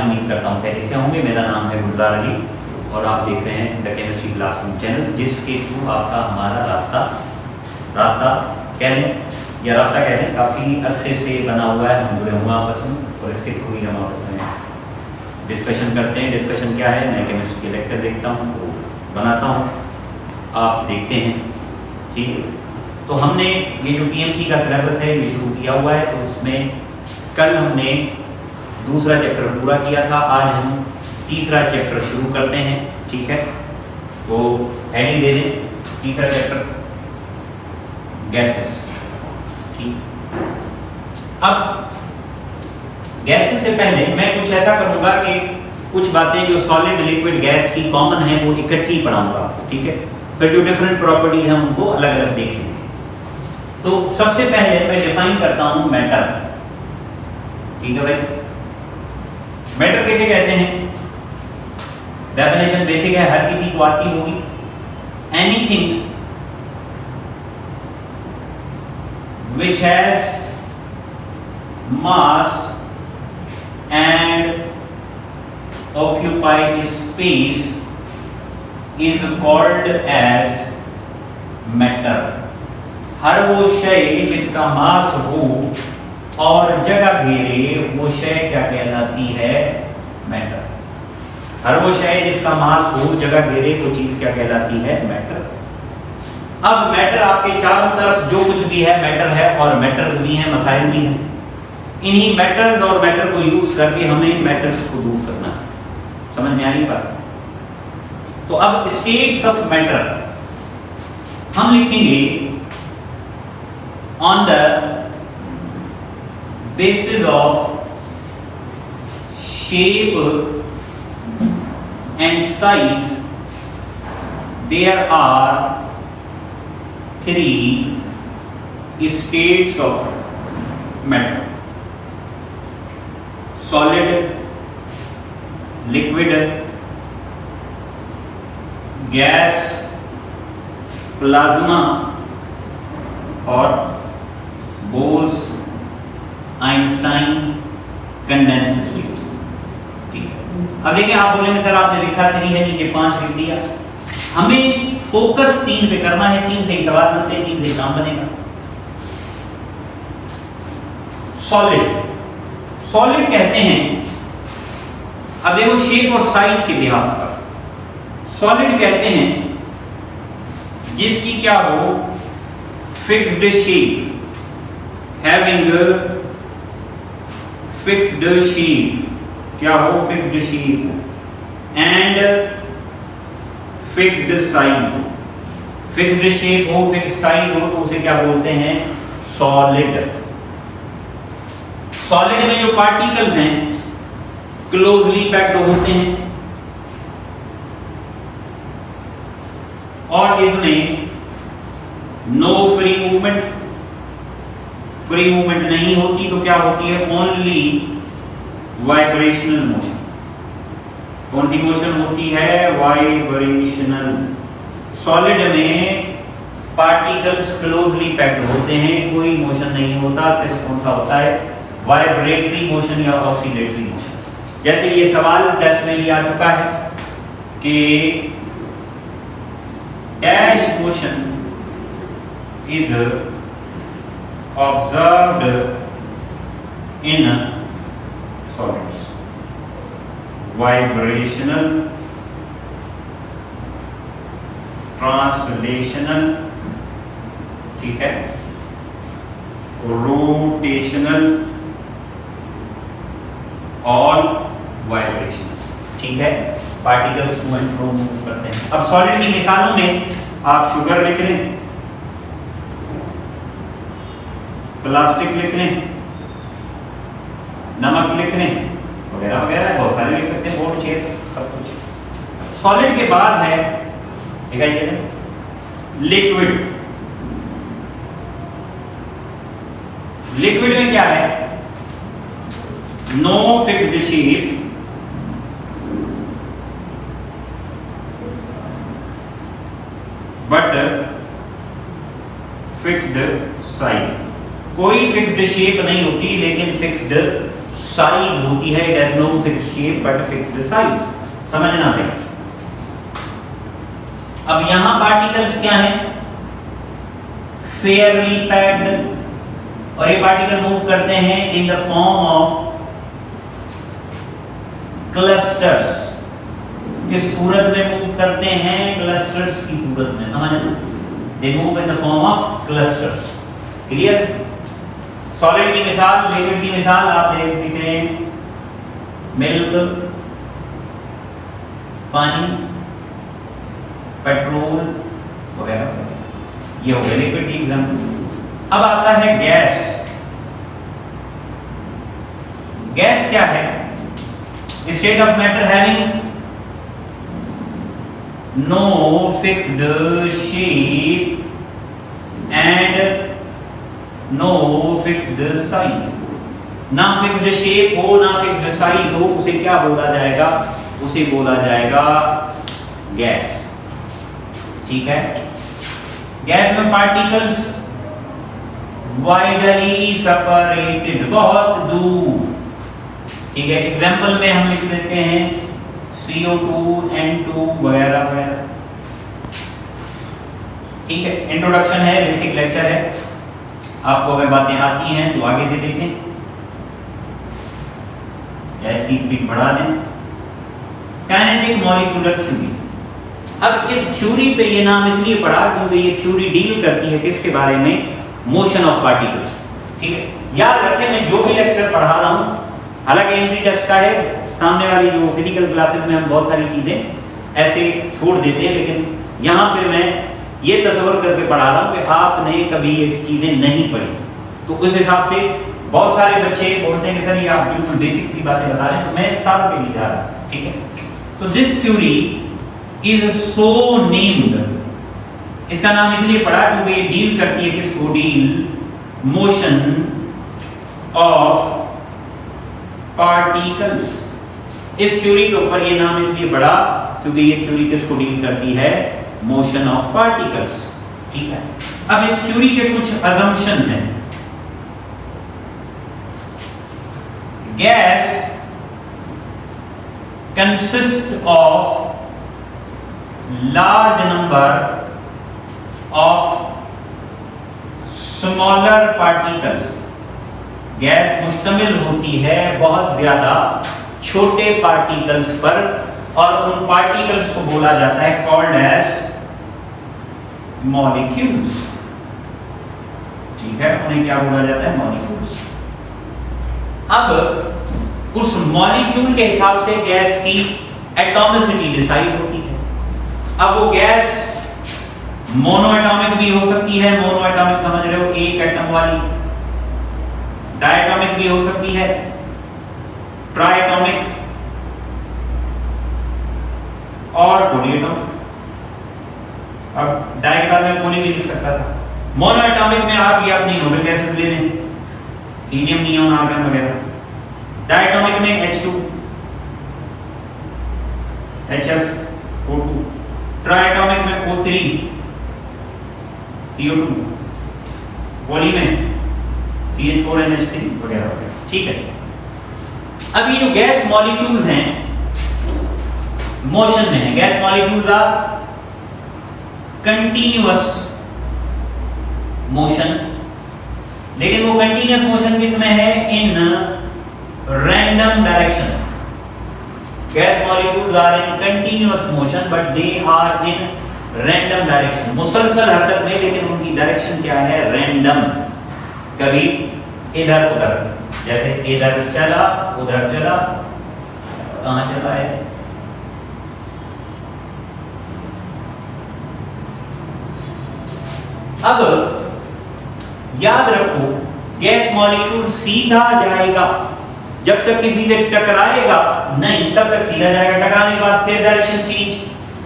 उम्मीद करता हूँ खैरियत से होंगे। मेरा नाम है गुलजार अली और आप देख रहे हैं द केमिस्ट्री क्लासरूम चैनल, जिसके थ्रू आपका हमारा रास्ता कह लें या रास्ता कह लें काफ़ी अरसे से बना हुआ है। हम जुड़े हुए हैं आपस में और इसके थ्रू ही हम आपस में डिस्कशन करते हैं। डिस्कशन क्या है, मैं केमिस्ट्री के लेक्चर देखता हूँ तो बनाता हूँ, आप देखते हैं, ठीक है। तो हमने ये जो पीएमसी का सिलेबस है ये शुरू किया हुआ है। तो इसमें कल हमने दूसरा चैप्टर पूरा किया था, आज हम तीसरा चैप्टर शुरू करते हैं, ठीक है। तो हेडिंग दे दें, तीसरा चैप्टर गैसेस, ठीक। अब गैसेस से पहले मैं कुछ ऐसा करूंगा कि कुछ बातें जो सॉलिड लिक्विड गैस की कॉमन है वो इकट्ठी पढ़ाऊंगा, ठीक है। फिर जो डिफरेंट प्रॉपर्टीज हैं उनको अलग अलग देखेंगे। तो सबसे पहले मैं डिफाइन करता हूं मैटर, ठीक है भाई। मैटर किसे कहते हैं? डेफिनेशन बेसिक है, हर किसी को आती होगी। Anything which has mass and occupied space is called as matter। हर वो शय जिसका मास हो और जगह घेरे वो शय क्या कहलाती है? मैटर। हर वो शय जिसका मास हो, जगह घेरे, वो चीज क्या कहलाती है? मैटर। अब मैटर आपके चारों तरफ जो कुछ भी है मैटर है, और मैटर्स भी हैं, मसाइल भी हैं। इन्हीं मैटर्स और मैटर को यूज करके हमें मैटर्स को दूर करना है। समझ में आ रही बात? तो अब स्टेट्स ऑफ मैटर हम लिखेंगे on the basis of shape and size there are 3 states of matter: solid, liquid, gas, plasma और बोर्स आइंस्टाइन कंडेंस्ड स्टेट, ठीक है। अब देखिए, आप बोलेंगे सर आपने लिखा 3 है, नीचे 5 लिख दिया। हमें फोकस 3 पे करना है, 3 से ही सवाल बनते हैं, 3 से ही काम बनेगा। सॉलिड कहते हैं, अब देखो शेप और साइज के बिहाफ पर सॉलिड कहते हैं जिसकी क्या हो? Fixed shape, having fixed shape, क्या हो? Fixed shape and fixed size हो। फिक्स्ड शेप हो, फिक्स्ड साइज हो तो उसे क्या बोलते हैं? सॉलिड। सॉलिड में जो पार्टिकल्स हैं क्लोजली पैक्ड होते हैं और इसमें no free movement, free movement नहीं होती तो क्या होती है? Only vibrational motion. कौन सी मोशन होती है? वाइब्रेशनल। सॉलिड में पार्टिकल्स क्लोजली पैक्ड होते हैं, कोई मोशन नहीं होता, सिर्फ कौन सा होता है? वाइब्रेटरी मोशन या ऑसिलेटरी मोशन। जैसे ये सवाल टेस्ट में भी आ चुका है कि dash motion is observed in solids, vibrational, translational, ठीक है, रोटेशनल और वाइब्रेशनल, ठीक है। Particles to and fro move करते हैं। अब सॉलिड की मिसालों में आप शुगर लिख लें, प्लास्टिक लिख लें, नमक लिख लें, वगैरह वगैरह बहुत सारे लिख सकते हैं, बोर्ड चेयर सब कुछ। सॉलिड के बाद है, दिखाई दे रहा है, लिक्विड। लिक्विड में क्या है? No fixed shape, but fixed size. कोई फिक्स्ड शेप नहीं होती लेकिन फिक्स्ड साइज होती है, it has no fixed shape but fixed size, समझना है। अब यहां पार्टिकल्स क्या हैं? फेयरली पैक्ड, और ये पार्टिकल मूव करते हैं in the form of clusters. किस सूरत में मूव करते हैं? क्लस्टर्स की सूरत में, समझना। They move in the form of clusters. Clear? Solid की मिसाल, लिक्विड की मिसाल आप देख रहे हैं, मिल्क, पानी, पेट्रोल वगैरह, ये हो गया लिक्विड की एग्जांपल। अब आता है गैस। गैस क्या है? State of matter having no fixed shape and no fixed size. ना फिक्स्ड शेप हो ना फिक्स्ड साइज हो, उसे क्या बोला जाएगा? उसे बोला जाएगा गैस। ठीक है? गैस में पार्टिकल्स वाइडली सेपरेटेड, बहुत दूर। ठीक है? एग्जाम्पल में हम लिख देते हैं CO2, N2 वगैरह वगैरह। ठीक है? इंट्रोडक्शन है, बेसिक लेक्चर है। आपको अगर बातें आती हैं तो आगे से देखें, गैस की स्पीड बढ़ा दें। Kinetic molecular theory. अब इस थ्योरी पे ये नाम इसलिए पड़ा क्योंकि ये थ्योरी डील करती है किसके बारे में? Motion of particles. ठीक है? याद रखें, मैं जो भी लेक्चर पढ़ा रहा हूं, हालांकि एंट्री टेस्ट का है, सामने वाली जो फिजिकल क्लासेस में हम बहुत सारी चीजें ऐसे छोड़ देते हैं, लेकिन यहाँ पे मैं ये तस्वर करके पढ़ा रहा हूँ कि आपने कभी ये चीजें नहीं पढ़ी, तो उस हिसाब से बहुत सारे बच्चे बोलते हैं कि सर ये आप बिल्कुल बेसिक सी बातें बता रहे हैं, तो मैं सारों के लिए जा रहा हूँ। ठीक है? तो this theory is so named, इसका नाम इसलिए पड़ा क्योंकि ये डील करती है किसको? Deal motion of particles. इस थ्योरी के ऊपर ये नाम इसलिए पड़ा क्योंकि ये थ्योरी किसको डील करती है? Motion of particles. ठीक है? अब इस थ्योरी के कुछ अजम्पशंस हैं। Gas consist of large number of smaller particles। Gas मुश्तमिल होती है बहुत ज्यादा छोटे पार्टिकल्स पर, और उन पार्टिकल्स को बोला जाता है कॉल्ड एज मॉलिक्यूल्स। ठीक है? उन्हें क्या बोला जाता है? मॉलिक्यूल्स। अब उस मॉलिक्यूल के हिसाब से गैस की एटॉमिसिटी डिसाइड होती है। अब वो गैस मोनो एटॉमिक भी हो सकती है, मोनो एटॉमिक समझ रहे हो, एक एटम वाली, डायटॉमिक भी हो सकती है, ट्राइटॉमिक और पॉलीएटॉमिक। अब डाई के बाद में पॉली भी लिख सकता था। मोनो एटॉमिक में आप ये अपनी नोबेल गैसेस ले लें, हीलियम, नियोन, आर्गन वगैरह। डायटॉमिक में H2, HF, O2। ट्राइटॉमिक में O3, CO2। पॉली में CH4NH3 वगैरह वगैरह। ठीक है? अब ये जो गैस मॉलिक्यूल्स हैं मोशन में है। Gas molecules are continuous motion, लेकिन वो कंटीन्यूअस मोशन किसमें है? In random direction. Gas molecules are in continuous motion but they are in random direction। मुसलसल हरकत में, लेकिन उनकी डायरेक्शन क्या है? रैंडम। कभी इधर उधर, जैसे इधर चला उधर चला, कहां चला है? अब याद रखो, गैस मॉलिक्यूल सीधा जाएगा, जब तक किसी से टकराएगा नहीं तब तक सीधा जाएगा। टकराने के बाद फिर डायरेक्शन चेंज,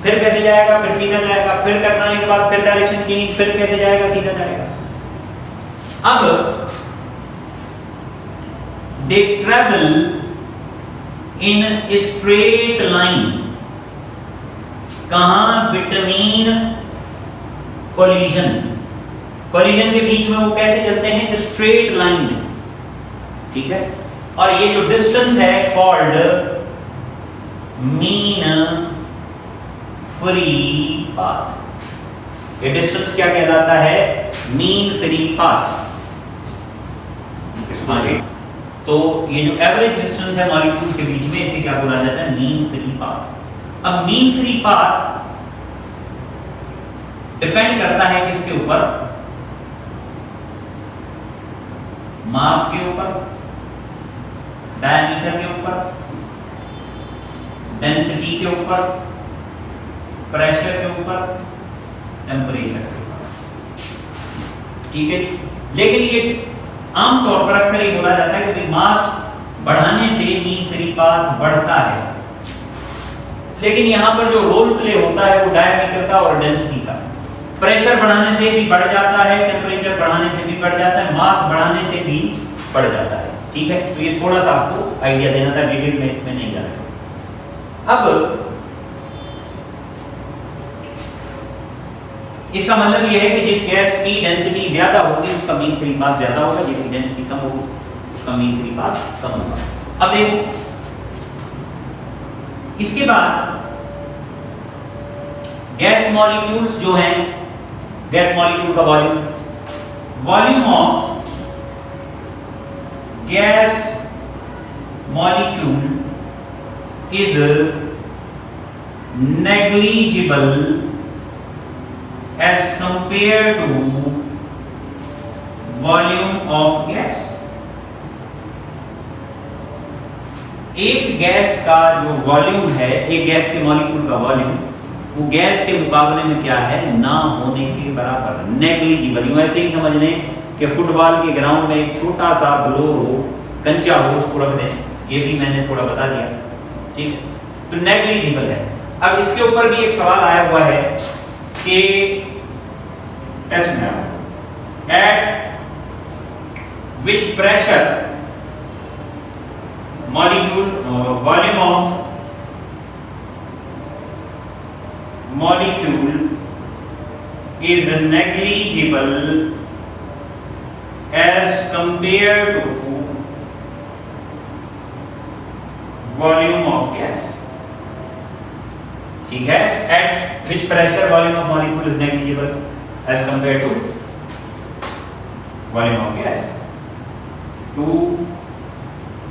फिर कैसे जाएगा? फिर सीधा जाएगा, फिर टकराने के बाद फिर डायरेक्शन चेंज, फिर कैसे जाएगा? सीधा जाएगा। अब they travel in straight line. कहां? Between collision. कोलिजन के बीच में वो कैसे चलते हैं? स्ट्रेट लाइन में। ठीक है? और ये जो डिस्टेंस है कॉल्ड मीन फ्री पाथ। ये डिस्टेंस क्या कहलाता है? Mean free path. तो ये जो एवरेज डिस्टेंस है मॉलिक्यूल के बीच में, इसे क्या बोला जाता है? Mean free path. अब मीन फ्री पाथ डिपेंड करता है किसके ऊपर? मास के ऊपर, डायमीटर के ऊपर, डेंसिटी के ऊपर, प्रेशर के ऊपर, टेम्परेचर के ऊपर। ठीक है, लेकिन ये आमतौर पर अक्सर ये बोला जाता है कि मास बढ़ाने से मीन फ्री पाथ बढ़ता है, लेकिन यहां पर जो रोल प्ले होता है वो डायमीटर का और डेंसिटी का। प्रेशर बढ़ाने से भी बढ़ जाता है, टेम्परेचर बढ़ाने से भी बढ़ जाता है, मास बढ़ाने से भी बढ़ जाता है। ठीक है, तो ये थोड़ा सा आपको आइडिया देना था, डिटेल में इसमें नहीं जा रहा। अब इसका मतलब यह है कि जिस गैस की डेंसिटी ज्यादा होगी उसका मीन फ्री पाथ ज्यादा होगा, जिसकी डेंसिटी कम होगी उसका मीन फ्री पाथ कम होगा। अब देखो, इसके बाद गैस मॉलिक्यूल्स जो हैं, गैस मॉलिक्यूल का volume, volume of gas molecule is negligible as compared to volume of gas। एक गैस का जो वॉल्यूम है, एक गैस के मॉलिक्यूल का वॉल्यूम, वो गैस के मुकाबले में क्या है? ना होने के बराबर, नेग्लिजिबल। यूं ऐसे ही समझ लें कि फुटबॉल के ग्राउंड में एक छोटा सा ब्लोर हो, कंचा हो, उसको रख दें। ये भी मैंने थोड़ा बता दिया, ठीक है, तो नेग्लिजिबल है। अब इसके ऊपर भी एक सवाल आया हुआ है कि at which pressure volume of molecule is negligible as compared to volume of gas। ठीक है, at which pressure volume of molecule is negligible as compared to volume of gas। 2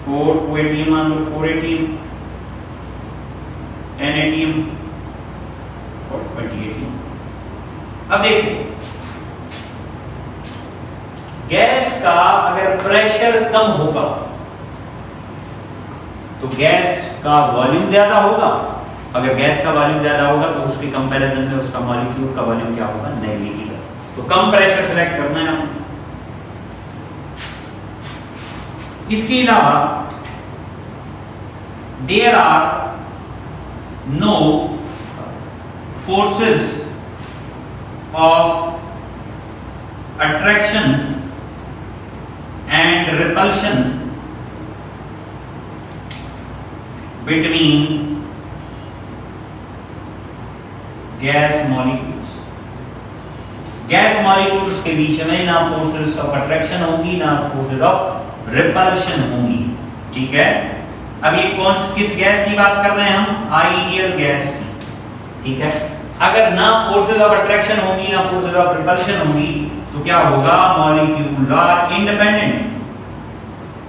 4 2 atm मान लो, 4 atm, 10 atm और 20 atm। अब देखो, gas का अगर pressure कम होगा तो गैस का वॉल्यूम ज्यादा होगा। अगर गैस का वॉल्यूम ज्यादा होगा तो उसके कंपैरिजन में उसका मॉलिक्यूल का वॉल्यूम क्या होगा? नेग्लिजिबल। तो कम प्रेशर सेलेक्ट करना है आपको। इसके अलावा there are no forces of attraction and repulsion between gas molecules. Gas molecules के बीच में ना फोर्सेस ऑफ अट्रैक्शन होगी, ना फोर्सेस ऑफ रिपल्शन होंगी। ठीक है, अब ये किस गैस की बात कर रहे हैं हम? आइडियल गैस की। ठीक है, अगर ना फोर्सेस ऑफ अट्रैक्शन होंगी ना फोर्सेस ऑफ रिपल्शन होंगी तो क्या होगा? Molecules are independent.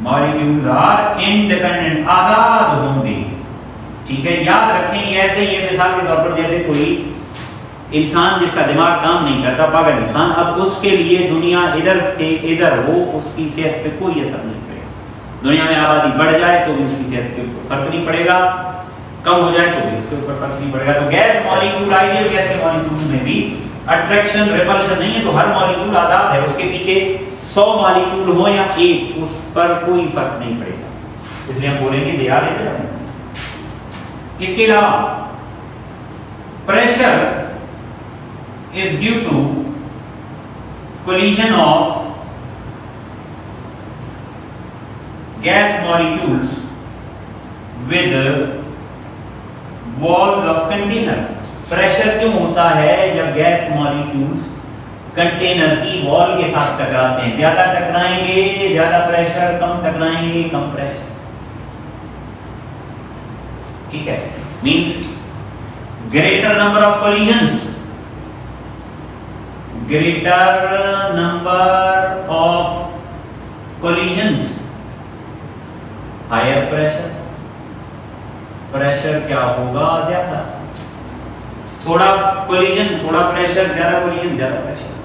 Molecules are independent, आजाद होंगे। ठीक है, याद रखें, ये ऐसे ही है मिसाल के तौर पर जैसे कोई इंसान जिसका दिमाग काम नहीं करता, पागल इंसान, अब उसके लिए दुनिया इधर से इधर हो, उसकी सेहत पे कोई असर नहीं पड़ेगा। दुनिया में आबादी बढ़ जाए तो भी उसकी सेहत के ऊपर फर्क नहीं पड़ेगा, कम हो जाए तो भी उसके ऊपर फर्क नहीं पड़ेगा। तो गैस मॉलिक्यूल, आइडियल गैस के मॉलिक्यूल में भी अट्रैक्शन रिपल्शन नहीं है, तो हर मॉलिक्यूल आजाद है। उसके पीछे 100 मॉलिक्यूल हो या एक, उस पर कोई फर्क नहीं पड़ेगा, इसलिए हम बोलेंगे दे आर इंडिपेंडेंट। इसके अलावा pressure is due to collision of gas molecules with walls of container। Pressure क्यों होता है जब गैस मॉलिक्यूल्स कंटेनर की वॉल के साथ टकराते हैं। ज्यादा टकराएंगे ज्यादा प्रेशर, कम टकराएंगे कम प्रेशर। ठीक है, means greater number of collisions, greater number of collisions, higher pressure, pressure क्या होगा ज्यादा, थोड़ा collision थोड़ा pressure, ज्यादा collision ज्यादा pressure।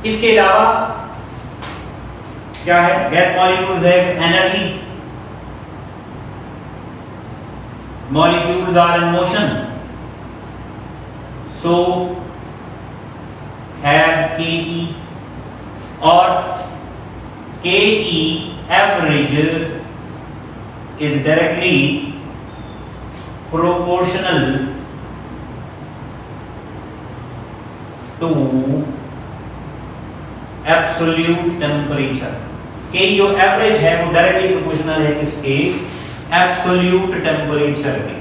इसके अलावा क्या है, गैस मॉलिक्यूल्स है energy, molecules are in motion, so have KE, और KE average is directly proportional to absolute temperature। KE जो एवरेज है वो डायरेक्टली प्रोपोर्शनल है किसके, एब्सोल्यूट टेम्परेचर के।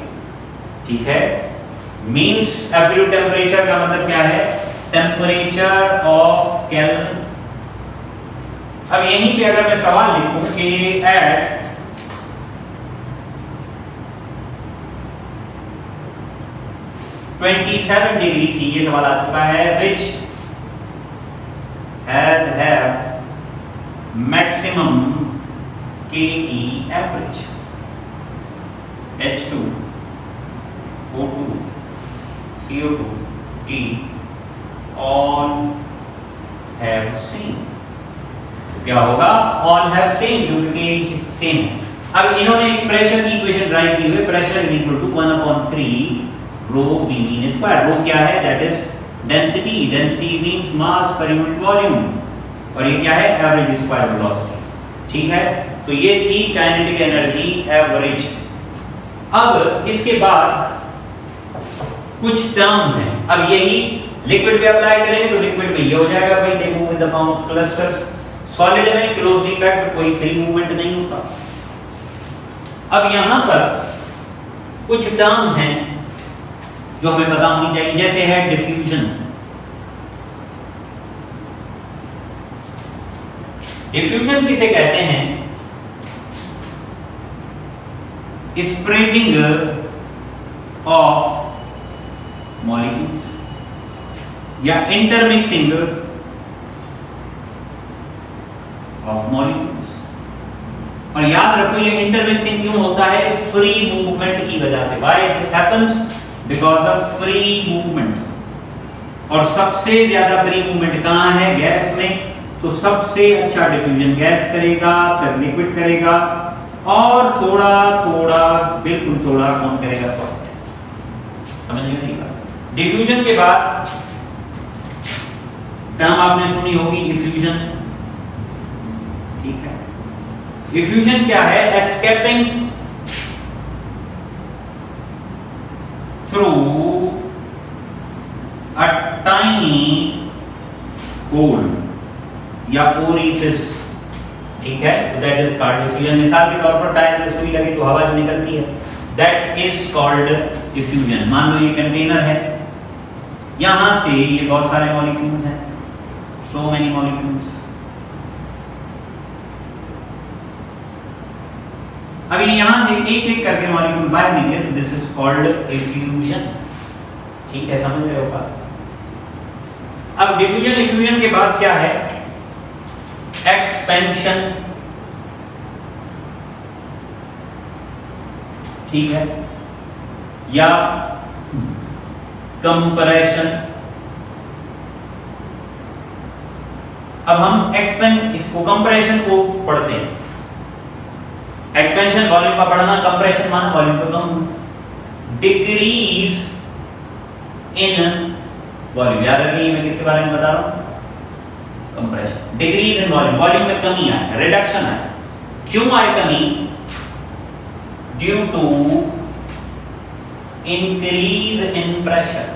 ठीक है, मींस एब्सोल्यूट टेम्परेचर का मतलब क्या है, टेम्परेचर ऑफ केल्विन। अब यहीं पे अगर मैं सवाल लिखूं कि एट डिग्री सी, ये सवाल आ चुका है, which have maximum KE average, H2, O2, CO2, T all have same। क्या होगा, all have same, क्योंकि सेम है। अब इन्होंने एक प्रेशर की इक्वेशन ड्राइव की हुई, pressure is equal to 1/3 rho V mean square. Rho क्या है, that is density, density means mass per unit volume, और ये क्या है, एवरेज स्क्वायर वेलोसिटी। ठीक है, तो ये थी काइनेटिक एनर्जी एवरेज। अब इसके बाद कुछ टर्म्स हैं, अब यही लिक्विड पे अप्लाई करेंगे तो लिक्विड में ये हो जाएगा भाई, they move in the form of clusters. Solid में क्लोजली पैक्ड, कोई फ्री मूवमेंट नहीं होता। अब यहां पर कुछ टर्म्स हैं जो हमें पता होनी चाहिए, जैसे है डिफ्यूजन। डिफ्यूजन किसे कहते हैं, स्प्रेडिंग ऑफ मॉलिक्यूल्स या इंटरमिक्सिंग ऑफ मॉलिक्यूल्स। और याद रखो ये इंटरमिक्सिंग क्यों होता है, फ्री मूवमेंट की वजह से। Why this happens, because of free movement. और सबसे ज्यादा फ्री मूवमेंट कहां है, गैस में, तो सबसे अच्छा डिफ्यूजन गैस करेगा, फिर लिक्विड करेगा, और थोड़ा थोड़ा बिल्कुल थोड़ा कौन करेगा, सॉफ्ट। समझ में नहीं बात। डिफ्यूजन के बाद टर्म आपने सुनी होगी इफ्यूजन। ठीक है, इफ्यूजन क्या है, escaping through a tiny hole या ओरिफिस। ठीक है, तो दैट इज कॉल्ड डिफ्यूजन। मिसाल के तौर पर टायर में सुई लगी तो हवा जो निकलती है, दैट इज कॉल्ड डिफ्यूजन। मान लो ये कंटेनर है, यहां से ये बहुत सारे मॉलिक्यूल्स हैं, सो मेनी मॉलिक्यूल्स। अब ये यहां से एक एक करके मॉलिक्यूल बाहर निकले तो दिस इज कॉल्ड डिफ्यूजन। ठीक है, समझ रहे हो बात। अब डिफ्यूजन इफ्यूजन के बाद क्या है, एक्सपेंशन। ठीक है, या कंप्रेशन। अब हम इसको कंप्रेशन को पढ़ते हैं। एक्सपेंशन वॉल्यूम का बढ़ना, कंप्रेशन मान वॉल्यूम का कम। डिक्रीज इन वॉल्यूम, याद रखिए मैं किसके बारे में बता रहा हूं, compression. Decrease in volume, volume में कमी आए, रिडक्शन आए। क्यों आए कमी, due to increase in pressure.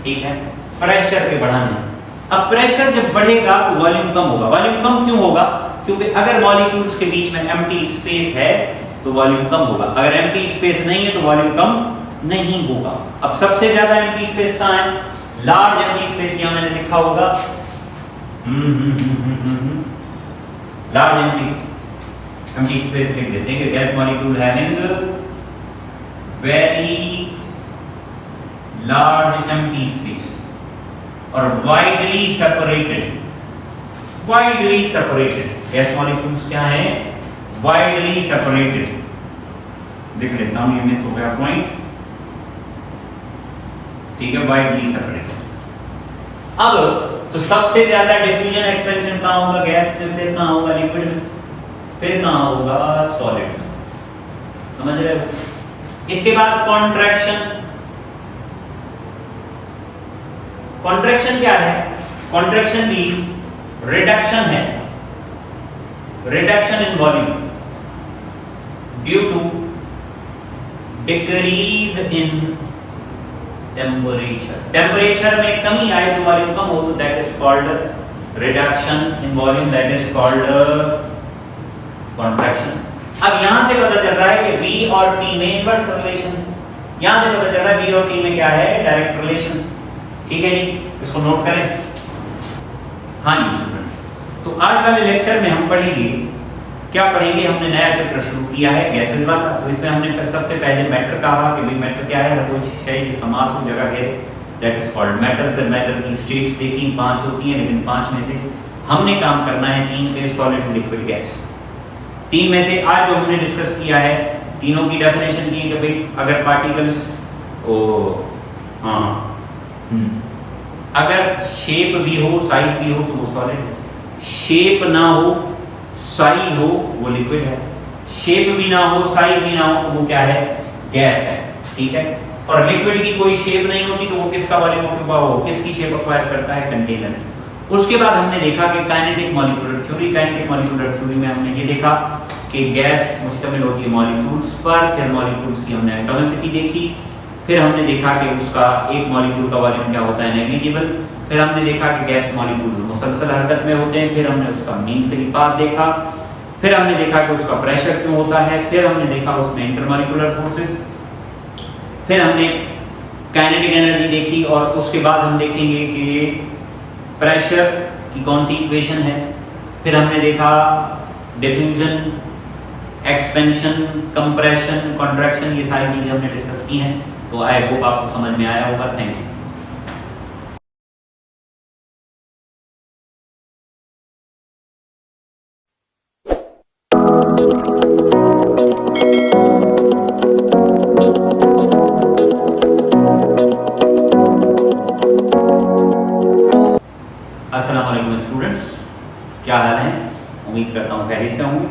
ठीक है, प्रेशर के बढ़ाने। अब प्रेशर जब बढ़ेगा तो वॉल्यूम कम होगा। वॉल्यूम कम क्यों होगा, क्योंकि अगर मॉलिक्यूल्स के बीच में एम्प्टी स्पेस है तो वॉल्यूम कम होगा, अगर एम्प्टी स्पेस नहीं है तो वॉल्यूम कम नहीं होगा। अब सबसे ज्यादा एम्प्टी स्पेस कहां है, लार्ज एम्प्टी स्पेस यहां मैंने लिखा होगा, लार्ज एम्प्टी स्पेस लिख देते हैं कि gas molecule having very large empty space और वाइडली सेपरेटेड गैस मॉलिक्यूल्स क्या है, वाइडली सेपरेटेड। देख लेता हूं, ये मिस हो गया पॉइंट, ठीक है, वाइडली सेपरेटेड। अब तो सबसे ज्यादा डिफ्यूजन एक्सपेंशन कहां होगा, गैस में, फिर कहां होगा, लिक्विड में, फिर कहां होगा, सॉलिड में। समझ रहे हो? इसके बाद कॉन्ट्रैक्शन क्या है, कॉन्ट्रैक्शन भी रिडक्शन है, reduction in volume due to decrease in temperature में कमी आए तो वॉल्यूम कम हो, तो that is called reduction in volume, that is called contraction. अब यहां से पता चल रहा है कि V और T में इनवर्स रिलेशन, यहां से पता चल रहा है V और T में क्या है, डायरेक्ट रिलेशन। ठीक है जी, इसको नोट करें। हाँ जी स्टूडेंट, तो आज वाले लेक्चर में हम पढ़ेंगे, क्या पढ़ेंगे, हमने नया चैप्टर शुरू किया है गैसेस वाला। तो इसमें हमने सबसे पहले मैटर कहा कि भाई मैटर क्या है, कोई है जिसका मास हो, जगह घेरे, दैट इज कॉल्ड मैटर। फिर मैटर की स्टेट्स देखी, 5 होती हैं, लेकिन 5 में से हमने काम करना है 3 फेज, सॉलिड, लिक्विड, गैस। 3 में से आज जो हमने डिस्कस किया है, तीनों की डेफिनेशन की कि भाई अगर पार्टिकल्स अगर शेप भी हो, साइज भी हो तो वो सॉलिड है, शेप ना हो, साइज हो, वो लिक्विड है, शेप भी ना हो, साइज भी ना हो, तो वो क्या है, गैस है। ठीक है, और लिक्विड की कोई शेप नहीं होती तो वो किसका वॉल्यूम ऑक्यूपाई हो, किसकी शेप एक्वायर करता है, कंटेनर। उसके बाद हमने देखा कि काइनेटिक मॉलिक्यूलर थ्योरी में हमने ये देखा कि गैस मुश्तमिल होती है मॉलिक्यूल्स पर, फिर मॉलिक्यूल्स की हमने एटॉमिसिटी देखी, फिर हमने देखा कि उसका एक मॉलिक्यूल का वॉल्यूम क्या होता है, नेग्लिजिबल। फिर हमने देखा कि गैस मॉलिक्यूल मुसलसल हरकत में होते हैं, फिर हमने उसका मीन फ्री पाथ देखा, फिर हमने देखा कि उसका प्रेशर क्यों होता है, फिर हमने देखा उसमें इंटरमॉलिक्यूलर फोर्सेस, फिर हमने काइनेटिक एनर्जी देखी, और उसके बाद हम देखेंगे कि प्रेशर की कौन सी इक्वेशन है, फिर हमने देखा डिफ्यूजन, एक्सपेंशन, कंप्रेशन, कॉन्ट्रैक्शन, ये सारी चीजें हमने डिस्कस की हैं। तो आई होप आपको समझ में आया होगा। Thank you. अस्सलाम वालेकुम स्टूडेंट्स, क्या हाल है? उम्मीद करता हूँ खैरियत से होंगे।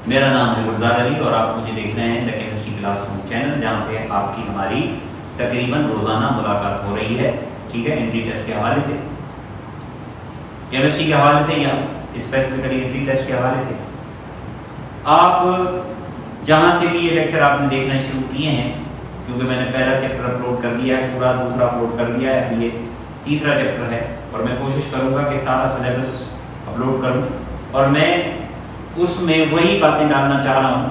मेरा नाम है गुलजार अली और आप मुझे देख रहे हैं द केमिस्ट्री क्लासरूम चैनल, जहाँ पे आपकी हमारी तकरीबन रोज़ाना मुलाकात हो रही है। ठीक है, एंट्री टेस्ट के हवाले से, केमिस्ट्री के हवाले से, या स्पेसिफिकली एंट्री टेस्ट के हवाले से। आप जहाँ से भी ये लेक्चर आपने देखना शुरू किए हैं, क्योंकि मैंने पहला चैप्टर अपलोड कर दिया है, पूरा दूसरा अपलोड कर दिया है, अभी ये तीसरा चैप्टर है, और मैं कोशिश करूँगा कि सारा सिलेबस अपलोड करूँ, और मैं उसमें वही बातें डालना चाह रहा हूँ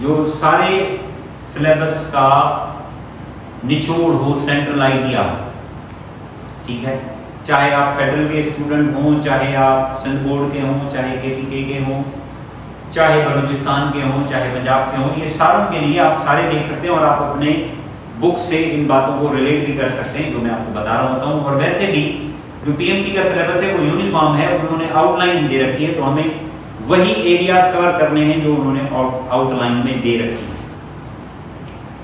जो सारे सिलेबस का निचोड़ हो, सेंट्रल आइडिया हो। ठीक है, चाहे आप फेडरल के स्टूडेंट हों, चाहे आप सिंध बोर्ड के हों, चाहे केपीके के हों, चाहे बलूचिस्तान के हों, चाहे पंजाब के हों, ये सारों के लिए आप सारे देख सकते हैं, और आप अपने बुक से इन बातों को रिलेट भी कर सकते हैं जो मैं आपको बता रहा होता हूँ। और वैसे भी जो पीएमसी का सिलेबस है वो यूनिफॉर्म है, और उन्होंने आउटलाइन भी दे रखी है, तो हमें वही एरियाज कवर करने हैं जो उन्होंने आउटलाइन में दे रखी है।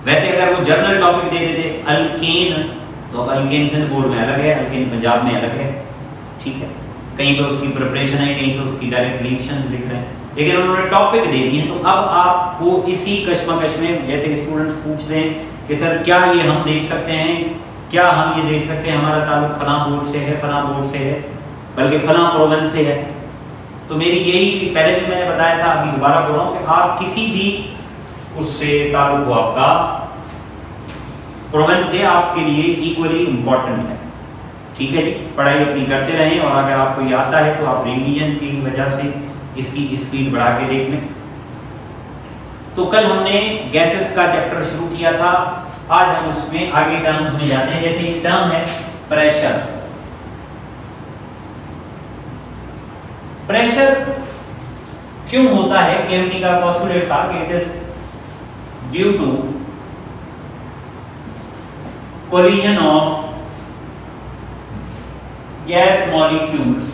वैसे अगर वो जनरल टॉपिक दे देते अल्केन, तो अल्केन सिंध बोर्ड में अलग है, अल्केन पंजाब में अलग है। ठीक है, कहीं पे उसकी प्रिपरेशन है, कहीं पे उसकी डायरेक्ट रिएक्शंस लिख रहे हैं, लेकिन उन्होंने टॉपिक दे दिए। तो अब आपको इसी कश्मकश में, जैसे स्टूडेंट्स पूछ रहे हैं कि सर क्या ये हम देख सकते हैं, क्या हम ये देख सकते हैं, हमारा ताल्लुक फलां बोर्ड से है, फलां बोर्ड से है, बल्कि फलां प्रोविंस से है, तो मेरी यही, पहले भी मैंने बताया था, अभी दोबारा बोल रहा हूँ कि आप किसी भी उससे ताल्लुक हो आपका, प्रोविंस से, आपके लिए इक्वली इम्पोर्टेंट है। ठीक है जी, पढ़ाई अपनी करते रहें, और अगर आपको ये आता है तो आप रिवीजन की वजह से इसकी स्पीड बढ़ा के देख लें। तो कल हमने गैसेस का चैप्टर शुरू किया था, आज हम उसमें आगे टर्म्स में जाते हैं। जैसे एक टर्म है प्रेशर। प्रेशर क्यों होता है? केमिस्ट्री का पोस्टुलेट था कि it is due to collision of gas molecules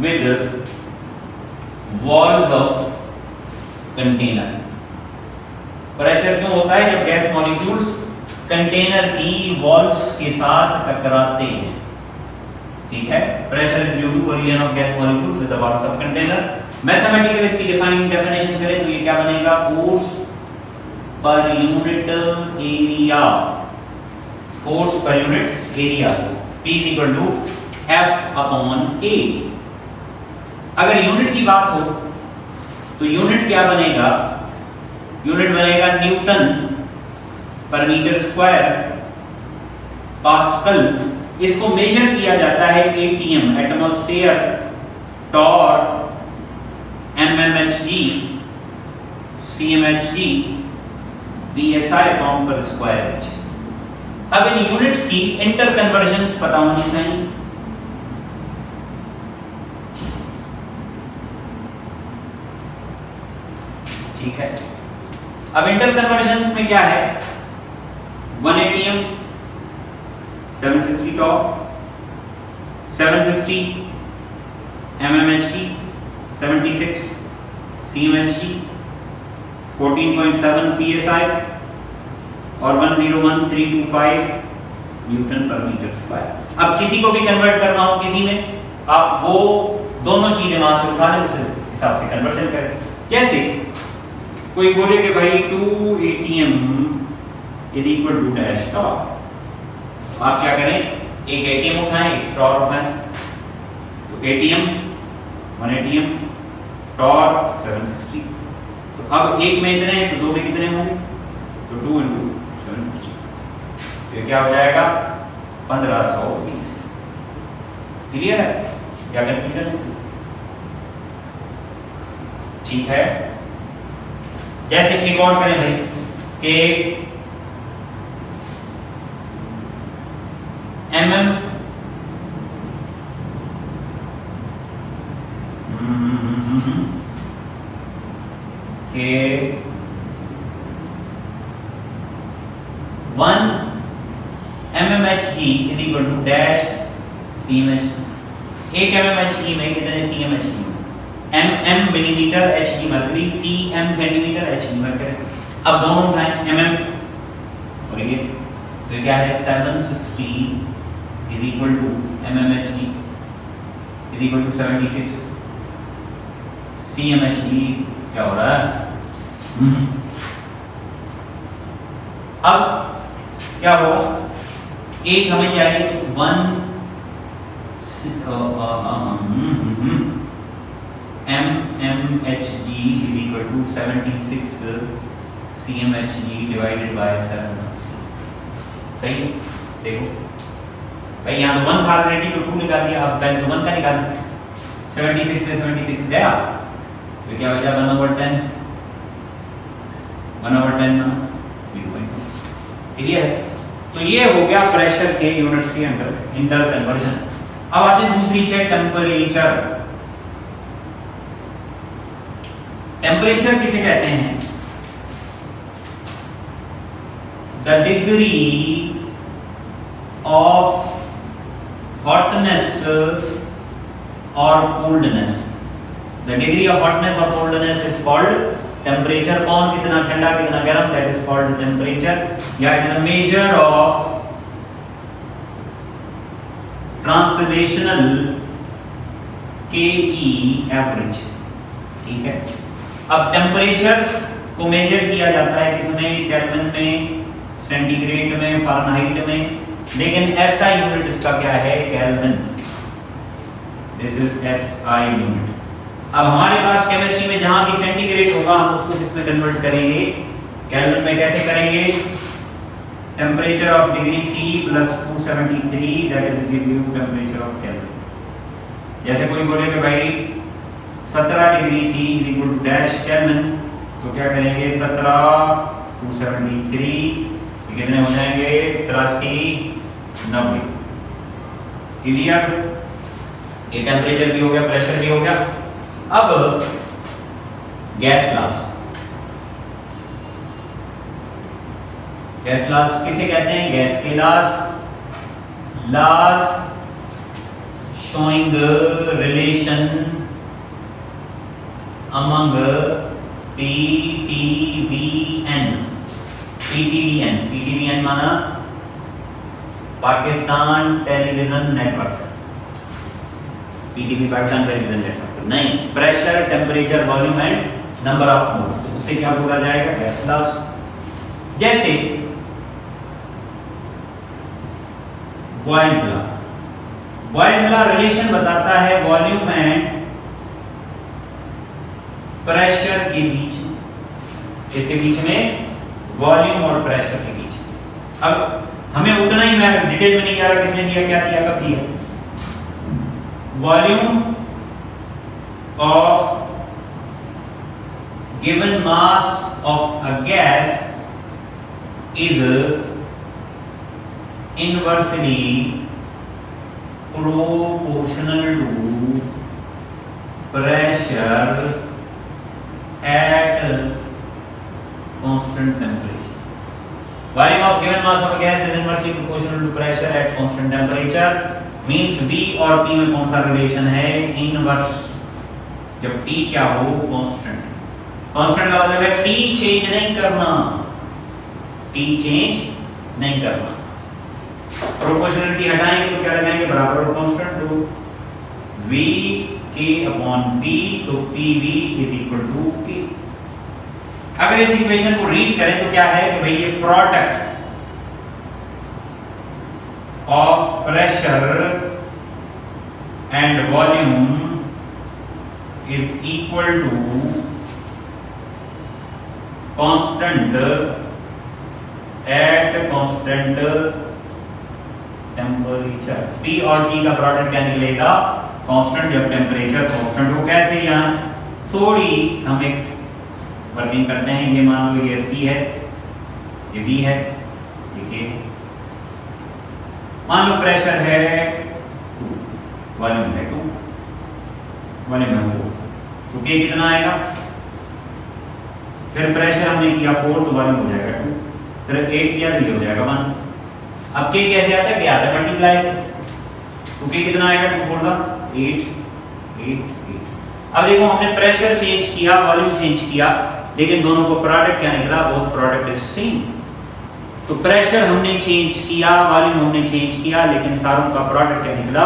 with walls of container. Pressure क्यों होता है? जब गैस मॉलिक्यूल्स कंटेनर की वॉल्स के साथ टकराते हैं, ठीक है। Pressure is due to collision of gas molecules with the walls of container. Mathematically इसकी डेफिनेशन करें तो ये क्या बनेगा? Force per unit area, force per unit area P is equal to F upon A। अगर यूनिट की बात हो तो यूनिट क्या बनेगा? यूनिट बनेगा newton per metre square pascal. इसको मेजर किया जाता है ATM, atmosphere, torr, mmHg, cmHg, psi pound per square inch. अब इन यूनिट्स की इंटर कन्वर्जन्स पता होनी चाहिए। ठीक है। अब इंटर कन्वर्जन्स में क्या है? 1 atm 760 top, 760 mmHg, 76 cmHg, 14.7 psi और 101,325 न्यूटन पर मीटर स्क्वायर। अब किसी को भी कन्वर्ट करना हो किसी में, आप वो दोनों चीजें वहां से उठा लें, उस हिसाब से कन्वर्जन करें। जैसे कोई बोले कि भाई 2 atm is equal to dash torr, आप क्या करें? एक एटीएम उठाएं, एक टॉर उठाएं। तो एटीएम 1 atm, टॉर 760। तो अब एक में इतने हैं तो दो में कितने होंगे? तो 2 into 760, तो क्या हो जाएगा? 1520। क्लियर है? क्या कंफ्यूजन है? ठीक है। जैसे एक और करें भाई कि mm के 1 mmHg is equal to dash cmHg। एक mmHg में कितने cmHg? mm millimetre, hg mercury, cm centimetre, hg mercury. अब दोनों उठाएं mm और ये, तो क्या है? 760 is equal to mmHg is equal to 76 cmHg। क्या हो रहा है? अब क्या होगा? एक हमें चाहिए तो 1 mmHg is equal to 76 cmHg divided by 760। सही है? देखो भाई यहाँ तो 1 था ऑलरेडी, तो 2 निकाल दिया। अब पहले तो 1 का निकाल, 76 से 76 गया तो क्या बचा? 1/10, 1/10 ना 0.2। क्लियर है? तो ये हो गया प्रेशर के यूनिट्स के अंदर इंटर कन्वर्जन। अब आते हैं दूसरी शय, टेम्परेचर। टेम्परेचर किसे कहते हैं? द डिग्री ऑफ हॉटनेस और coldness. The degree of hotness और कोल्डनेस इज कॉल्ड टेम्परेचर। कौन कितना ठंडा कितना गर्म, दैट इज कॉल्ड टेम्परेचर। या it is a measure of translational KE average. ठीक है। अब टेम्परेचर को मेजर किया जाता है किसमें? केल्विन में, सेंटीग्रेड में, फ़ारेनहाइट में। लेकिन SI यूनिट इसका क्या है? Kelvin. This is SI unit. अब हमारे पास केमिस्ट्री में जहां भी सेंटीग्रेड होगा हम उसको किसमें कन्वर्ट करेंगे? केल्विन में। कैसे करेंगे? Temperature of degree C plus 273, that is give you temperature of kelvin. जैसे कोई बोले कि भाई 17 degree C is equal to dash kelvin, तो क्या करेंगे? 17 273 कितने हो जाएंगे? 83 90। क्लियर? ये टेम्परेचर भी हो गया, प्रेशर भी हो गया। अब गैस लॉस। गैस लॉस किसे कहते हैं? गैस के laws showing relation among PTVN। PTVN माना Pakistan television network. PTV Pakistan television network नहीं, pressure, temperature, volume and number of moles. तो उससे क्या पता जाएगा? Gas laws. जैसे Boyle's law. Boyle's law relation बताता है वॉल्यूम एंड प्रेशर के बीच में। इसके बीच में वॉल्यूम और प्रेशर के बीच में। अब हमें उतना ही, मैं डिटेल में नहीं जा रहा किसने दिया, क्या दिया, कब दिया। Volume of given mass of a gas is inversely proportional to pressure at constant temperature. Volume of given mass of gas is inversely proportional to pressure at constant temperature. Means V और P में कौन सा relation है? Inverse. जब T क्या हो? Constant. Constant का मतलब है T चेंज नहीं करना, T चेंज नहीं करना। प्रोपोर्शनलिटी हटाएंगे तो क्या लगाएंगे? बराबर और कांस्टेंट। तो V K अपॉन P, तो PV is equal to K। अगर इस इक्वेशन को रीड करें तो क्या है कि भाई ये product of pressure and volume is equal to constant at constant temperature. P और T का प्रोडक्ट क्या निकलेगा? कांस्टेंट, जब टेम्परेचर कांस्टेंट हो। कैसे? यहाँ थोड़ी हम एक वर्किंग करते हैं। ये मान लो ये P है, ये B है, ये K। मान लो प्रेशर है 2, वॉल्यूम है 2, वॉल्यूम है 4, तो K कितना आएगा? फिर प्रेशर हमने किया 4 तो वॉल्यूम हो जाएगा 2, फिर 8 किया तो ये हो जाएगा 1। अब K कैसे आता है? क्या आता है? मल्टीप्लाई से। तो K कितना आएगा? 2 4 8 8 8। अब देखो हमने प्रेशर चेंज किया, वॉल्यूम चेंज किया, लेकिन दोनों को प्रोडक्ट क्या निकला? Both product is same. तो प्रेशर हमने चेंज किया, वॉल्यूम हमने चेंज किया, लेकिन सारों का प्रोडक्ट क्या निकला?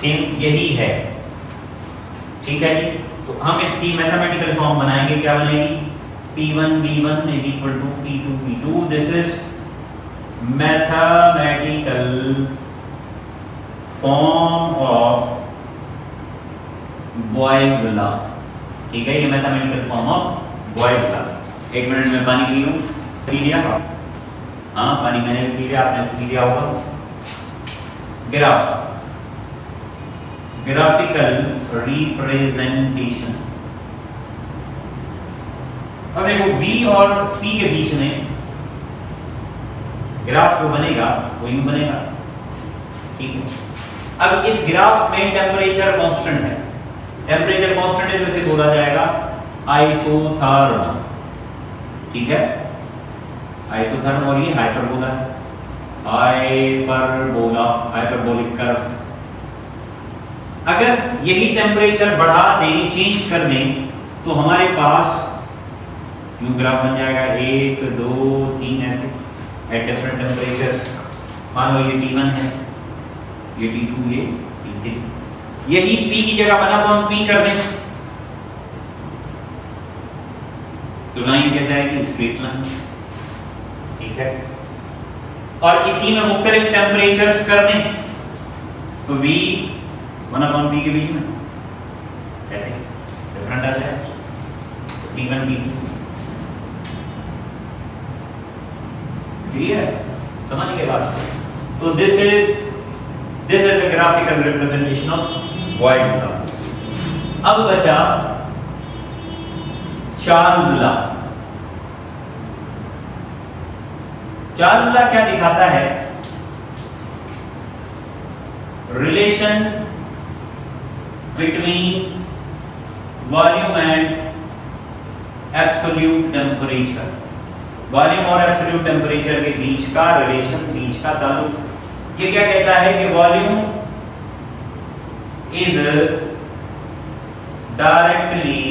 सेम। यही है। ठीक है जी। तो हम इसकी मैथमेटिकल फॉर्म बनाएंगे। क्या बनेगी? P1 V1 is equal to P2 V2। This is mathematical form of Boyle's law। ठीक है, ये mathematical form of Boyle's law। 1 minute में पानी पी लूं। पी लिया? हाँ, पानी मैंने पी लिया, आपने पी लिया होगा। Graph, graphical representation. अब देखो V और P के बीच में ग्राफ जो बनेगा वो यूं बनेगा। ठीक है। अब इस ग्राफ में टेम्परेचर कांस्टेंट है। टेम्परेचर कांस्टेंट है तो इसे बोला जाएगा आइसोथर्म। ठीक है, आइसोथर्म। और ये हाइपरबोला है, हाइपरबोला, हाइपरबोलिक कर्व। अगर यही टेम्परेचर बढ़ा दें, चेंज कर दें, तो हमारे पास यूं ग्राफ बन जाएगा 1 2 3 ऐसे एट डिफरेंट टेम्परेचर्स। मान लो ये T1 है, ये T2, ये T3। यही P की जगह बना तो हम P कर दें, तो लाइन कैसे आएगी? Straight line. ठीक है। और इसी में मुख्तलिफ टेम्परेचर्स कर दें तो V 1/P के बीच में ऐसे डिफरेंट आ जाए। T1 T2। क्लियर है? समझ के बाद तो this is the graphical representation of Boyle's law. अब बचा चार्ल्स लॉ। चार्ल्स लॉ क्या दिखाता है relation between volume and absolute temperature, volume और एब्सोल्यूट टेम्परेचर के बीच का रिलेशन, बीच का ताल्लुक। ये क्या कहता है कि volume is directly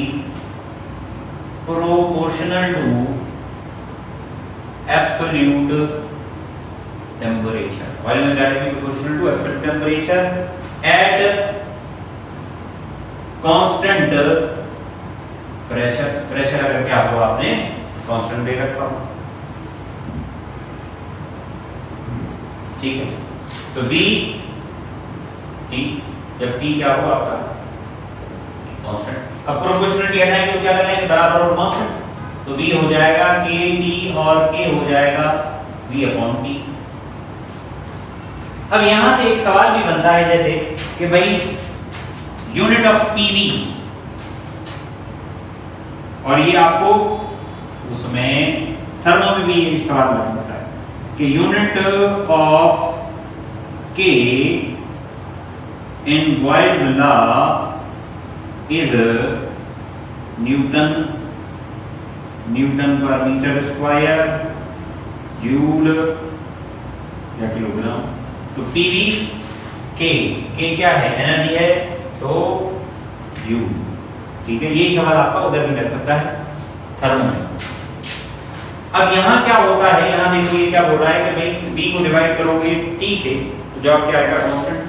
proportional to absolute temperature, volume is directly proportional to absolute temperature at constant pressure. Pressure अगर क्या हुआ, आपने कांस्टेंट दे रखा हो, ठीक है। तो V T, जब T क्या होगा आपका कांस्टेंट। अब प्रोपोर्शनलिटी हटाएंगे तो क्या लगाएंगे, बराबर और कांस्टेंट, तो V हो जाएगा KT और K हो जाएगा V/T। अब यहां से एक सवाल भी बनता है जैसे कि भाई यूनिट ऑफ PV, और ये आपको उसमें थर्मो में भी ये सवाल बनता है कि unit of K in Boyle's law is Newton, Newton per metre square, joule या किलोग्राम। तो PV K क्या है, एनर्जी है, तो जूल, ठीक है। यही सवाल आपका उधर भी लग सकता है थर्मो में। अब यहां क्या होता है, यहां देखो ये क्या बोल रहा है कि भाई B को डिवाइड करोगे T से तो जवाब क्या आएगा, कांस्टेंट।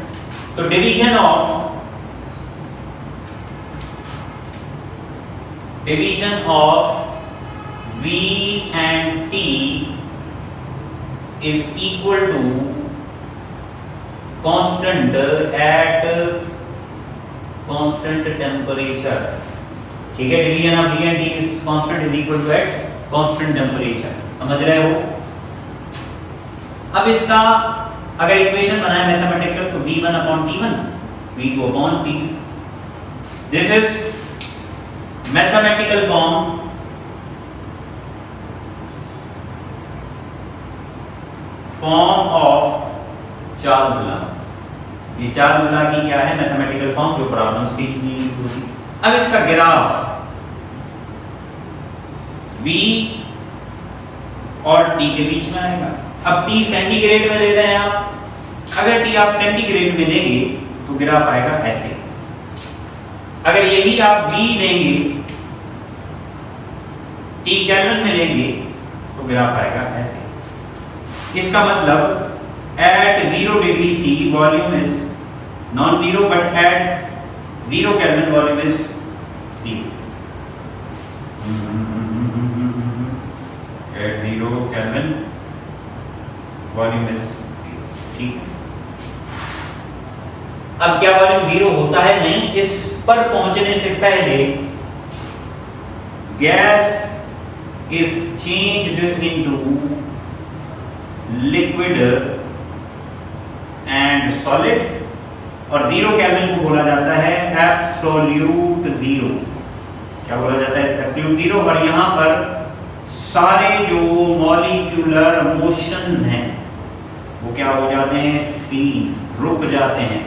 तो division of V and T is equal to constant at constant temperature, ठीक है। Division of V and T is constant is equal to at constant temperature, समझ रहे हो। अब इसका अगर इक्वेशन बनाए मैथमेटिकल तो V1/T1, V2/T2। This is mathematical form of Charles law. ये चार्ल्स लॉ की क्या है, मैथमेटिकल फॉर्म, जो प्रॉब्लम्स की दी होती। अब इसका ग्राफ V और T के बीच में आएगा। अब T सेंटीग्रेड में ले रहे हैं आप, अगर T आप सेंटीग्रेड में लेंगे तो ग्राफ आएगा ऐसे। अगर यही आप V लेंगे, T केल्विन में लेंगे तो ग्राफ आएगा ऐसे। इसका मतलब at 0 degree C volume is non zero, but at 0 kelvin volume is 0। At 0 Kelvin volume is 0, ठीक। अब क्या वॉल्यूम 0 होता है, नहीं। इस पर पहुंचने से पहले gas is changed into liquid and solid, और 0 केल्विन को बोला जाता है एब्सोल्यूट 0। क्या बोला जाता है, एब्सोल्यूट 0। और यहां पर सारे जो मॉलिक्यूलर मोशंस हैं वो क्या हो जाते हैं, सीज, रुक जाते हैं,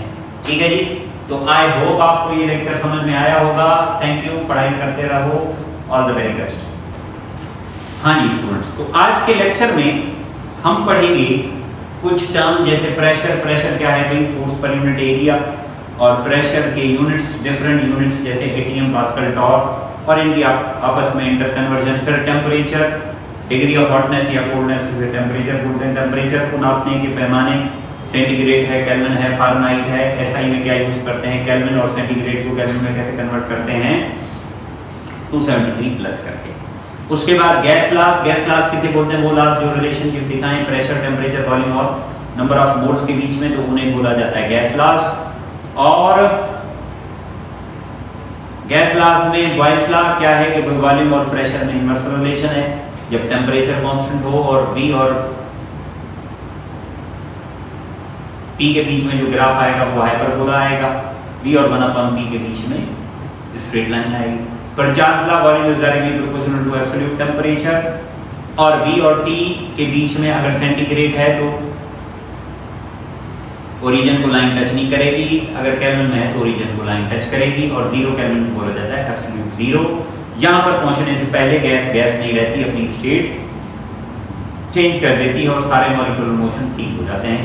ठीक है जी। तो आई होप आपको ये लेक्चर समझ में आया होगा। थैंक यू, पढ़ाई करते रहो, ऑल द वेरी बेस्ट। हाँ जी स्टूडेंट्स, तो आज के लेक्चर में हम पढ़ेंगे कुछ टर्म जैसे प्रेशर। प्रेशर क्या है भाई, फोर्स पर यूनिट एरिया, और प्रेशर के यूनिट्स, डिफरेंट यूनिट्स जैसे एटीएम, पास्कल, टॉर, और इनकी आपस में इंटर कन्वर्जन। फिर टेम्परेचर, डिग्री ऑफ हॉटनेस या कोल्डनेस, टेम्परेचर बोलते हैं। टेम्परेचर को नापने के पैमाने सेंटीग्रेड है, केल्विन है, फारेनहाइट है। एसआई में क्या यूज करते हैं, केल्विन और सेंटीग्रेड को केल्विन में कैसे कन्वर्ट करते हैं, 273 प्लस करके। उसके बाद गैस लॉस। गैस लॉस किसे बोलते हैं, वो लॉस जो रिलेशनशिप दिखाएं प्रेशर, टेम्परेचर, वॉल्यूम और नंबर ऑफ मोल्स के बीच में, तो उन्हें बोला जाता है गैस लॉस। और गैस लॉस में बॉयल्स लॉ क्या है कि वॉल्यूम और प्रेशर में इनवर्स रिलेशन है। जब टेम्परेचर कांस्टेंट हो और V और P के बीच में जो ग्राफ आएगा वो हाइपरबोला आएगा। V और 1/P के बीच में स्ट्रेट लाइन आएगी। पर Charles law, volume is directly proportional to absolute temperature, और V और T के बीच में अगर सेंटीग्रेड है तो ओरिजिन को लाइन टच नहीं करेगी, अगर केल्विन में है तो ओरिजिन को लाइन टच करेगी, और 0 केल्विन को बोला जाता है एब्सोल्यूट जीरो। यहाँ पर पहुंचने से पहले गैस नहीं रहती, अपनी स्टेट चेंज कर देती है और सारे मॉलिक्यूलर मोशन सीज हो जाते हैं।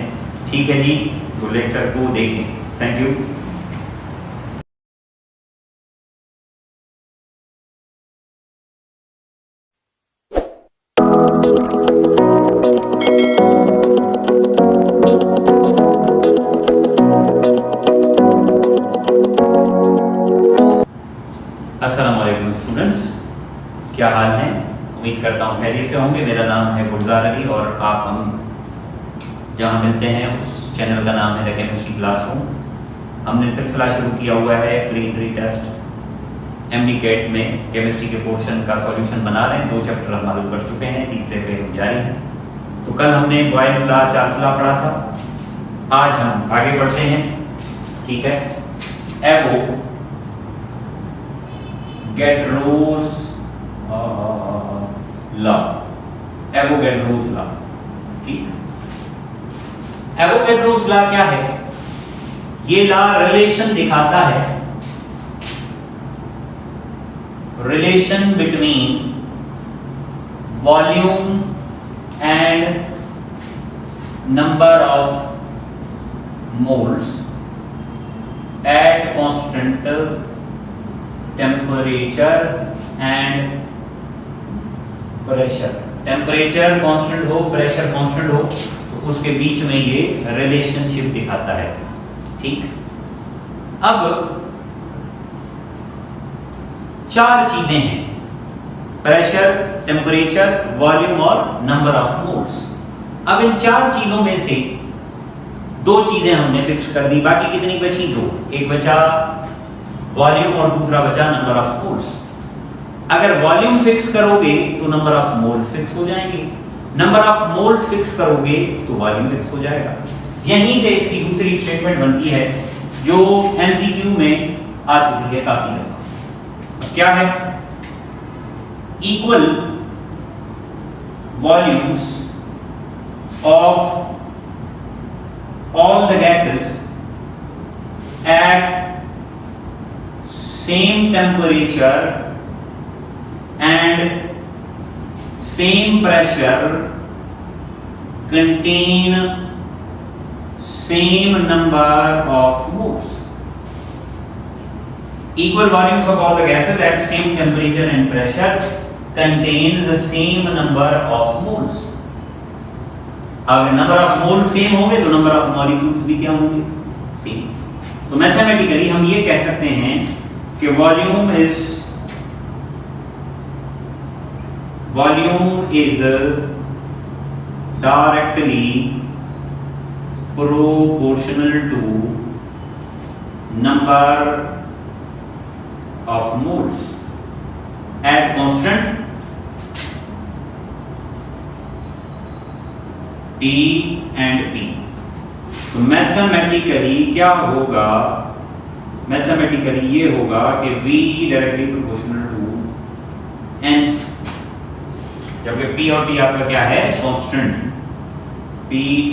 ठीक है जी, तो लेक्चर को देखें। Thank you. अस्सलाम वालेकुम स्टूडेंट्स, क्या हाल है? उम्मीद करता हूँ खैरियत से होंगे। मेरा नाम है गुलजार अली और हम जहाँ मिलते हैं उस चैनल का नाम है द केमिस्ट्री क्लासरूम। हमने सिलसिला शुरू किया हुआ है प्रीलिमिनरी टेस्ट एमडी कैट में केमिस्ट्री के पोर्शन का सॉल्यूशन बना रहे हैं। 2 चैप्टर हम मालूम कर चुके हैं, तीसरे पे हम जारी हैं। तो कल हमने बॉयल्स लॉ, चार्ल्स लॉ पढ़ा था, आज हम आगे बढ़ते हैं। ठीक है, एवोगैड्रोस लॉ, एवोगैड्रोस लॉ। ठीक, एवोगैड्रोस लॉ क्या है? ये लॉ रिलेशन दिखाता है, relation between volume and number of moles at constant temperature and pressure. Temperature constant हो, प्रेशर कांस्टेंट हो, तो उसके बीच में ये रिलेशनशिप दिखाता है। ठीक, अब 4 चीजें हैं, प्रेशर, टेम्परेचर, वॉल्यूम और नंबर ऑफ मोल्स। अब इन 4 चीजों में से 2 चीजें हमने फिक्स कर दी, बाकी कितनी बची? 2। एक बचा वॉल्यूम और दूसरा बचा नंबर ऑफ मोल्स। अगर वॉल्यूम फिक्स करोगे तो नंबर ऑफ मोल्स फिक्स हो जाएंगे, नंबर ऑफ मोल्स फिक्स करोगे तो वॉल्यूम फिक्स हो जाएगा। यहीं से इसकी दूसरी स्टेटमेंट बनती है जो एमसीक्यू में आ चुकी है काफी दफा। क्या है? Equal volumes of all the gases at same temperature and same pressure contain same number of moles. Equal volumes of all the gases at same temperature and pressure contain the same number of moles. अगर number of mole same होंगे तो number of molecules भी क्या होंगे? Same. तो mathematically हम ये कह सकते हैं कि volume is directly proportional to number of moles at constant P and P। तो मैथमेटिकली क्या होगा? मैथमेटिकली ये होगा कि V directly proportional to N, जबकि P और T आपका क्या है? Constant, P T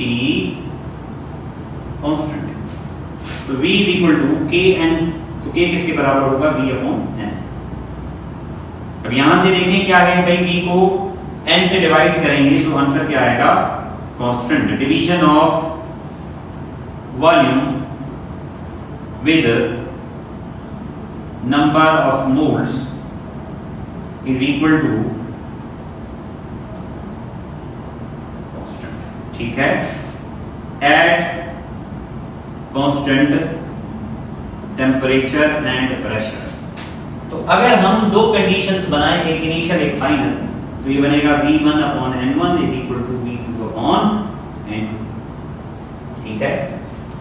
constant. तो V is equal to K N, तो K किसके बराबर होगा? V upon N। अब यहां से देखें क्या है भाई, V को N से डिवाइड करेंगे तो आंसर क्या आएगा? constant। division of volume with number of moles is equal to constant। ठीक है, at constant temperature and pressure। तो अगर हम 2 कंडीशंस बनाएं, एक इनिशियल एक फाइनल, तो ये बनेगा V1 upon N1 is equal to V2 upon N2। ठीक है,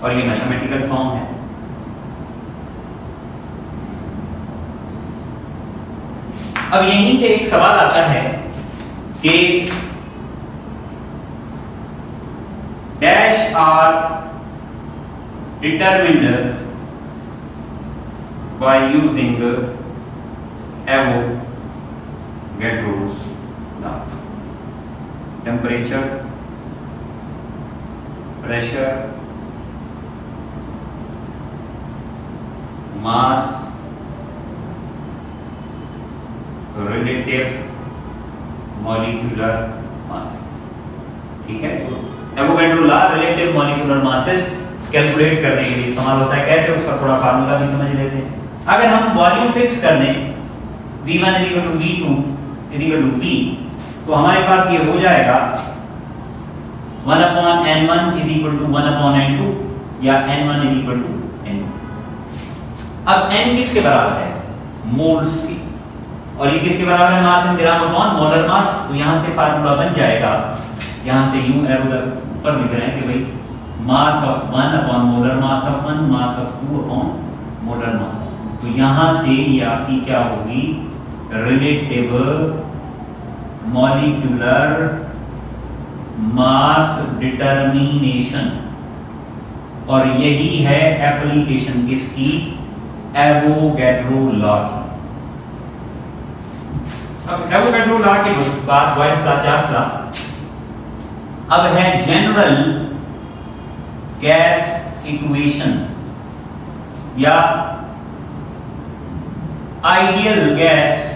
और ये मैथमेटिकल फॉर्म है। अब यहीं से एक सवाल आता है कि dash are determined by using Avogadro's law. Temperature, pressure, mass relative molecular masses. ठीक है, तो Avogadro law relative molecular masses calculate करने के लिए इस्तेमाल होता है। कैसे, उसका थोड़ा फार्मूला भी समझ लेते हैं। अगर हम वॉल्यूम फिक्स कर दें V1 = V2 = V, तो हमारे पास ये हो जाएगा 1/n1 = 1/n2 या n1 = n2। अब n किसके बराबर है? मोल्स के। और ये किसके बराबर है? मास इन ग्राम अपॉन मोलर मास। तो यहां से फार्मूला बन जाएगा, यहां से यूं एरो ऊपर लिख रहे हैं कि भाई mass of 1 upon molar mass of 1, mass of 2 upon molar mass of 2। तो यहां से ये आपकी क्या होगी? Relative molecular mass determination. और यही है एप्लीकेशन किसकी? एवोगैड्रो लॉ की। अब एवोगैड्रो लॉ के बाद बॉयल्स लॉ, चार्ल्स लॉ। अब है जनरल गैस इक्वेशन या आइडियल गैस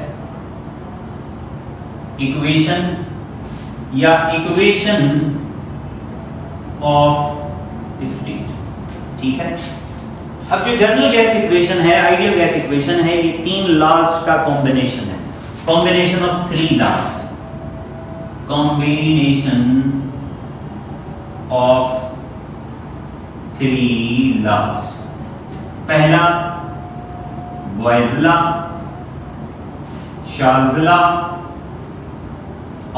इक्वेशन या इक्वेशन ऑफ स्टेट। ठीक है, अब जो जनरल गैस इक्वेशन है, आइडियल गैस इक्वेशन है, ये 3 लॉज का कॉम्बिनेशन है। Combination of 3 laws, combination of 3 laws. पहला बॉयल्स लॉ, चार्ल्स लॉ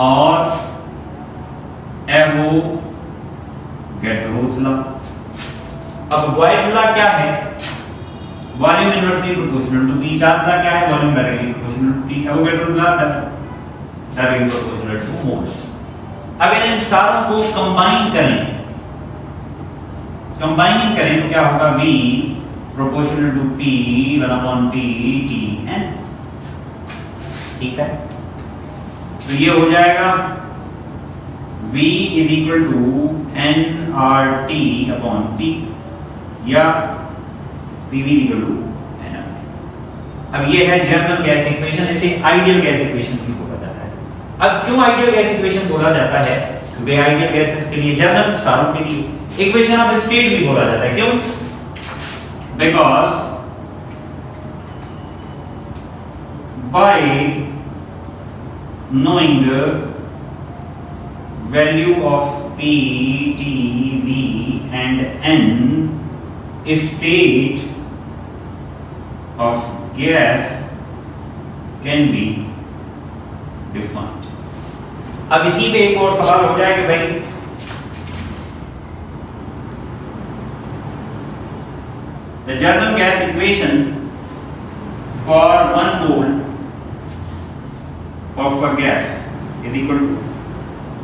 और एवोगैड्रो लॉ। अब बॉयल्स लॉ क्या है? Volume inversely proportional to P. Charles law क्या है? Volume directly proportional to P. Avogadro law directly proportional two moles. अगर इन सारों को कंबाइनिंग करें तो क्या होगा? V proportional to P 1/P T n। ठीक है, तो ये हो जाएगा V = nRT/P या PV = nRT। अब ये है जनरल गैस इक्वेशन, इसे आइडियल गैस इक्वेशन भी बोला जाता है। अब क्यों आइडियल गैस इक्वेशन बोला जाता है? क्योंकि आइडियल गैसेस के लिए, जनरल सारों के लिए इक्वेशन ऑफ स्टेट भी बोला जाता है। क्यों? Because by knowing value of P, T, V and N, state of gas can be defined। अब इसी पे एक और सवाल हो जाए कि भाई the general gas equation for 1 mole of a gas is equal to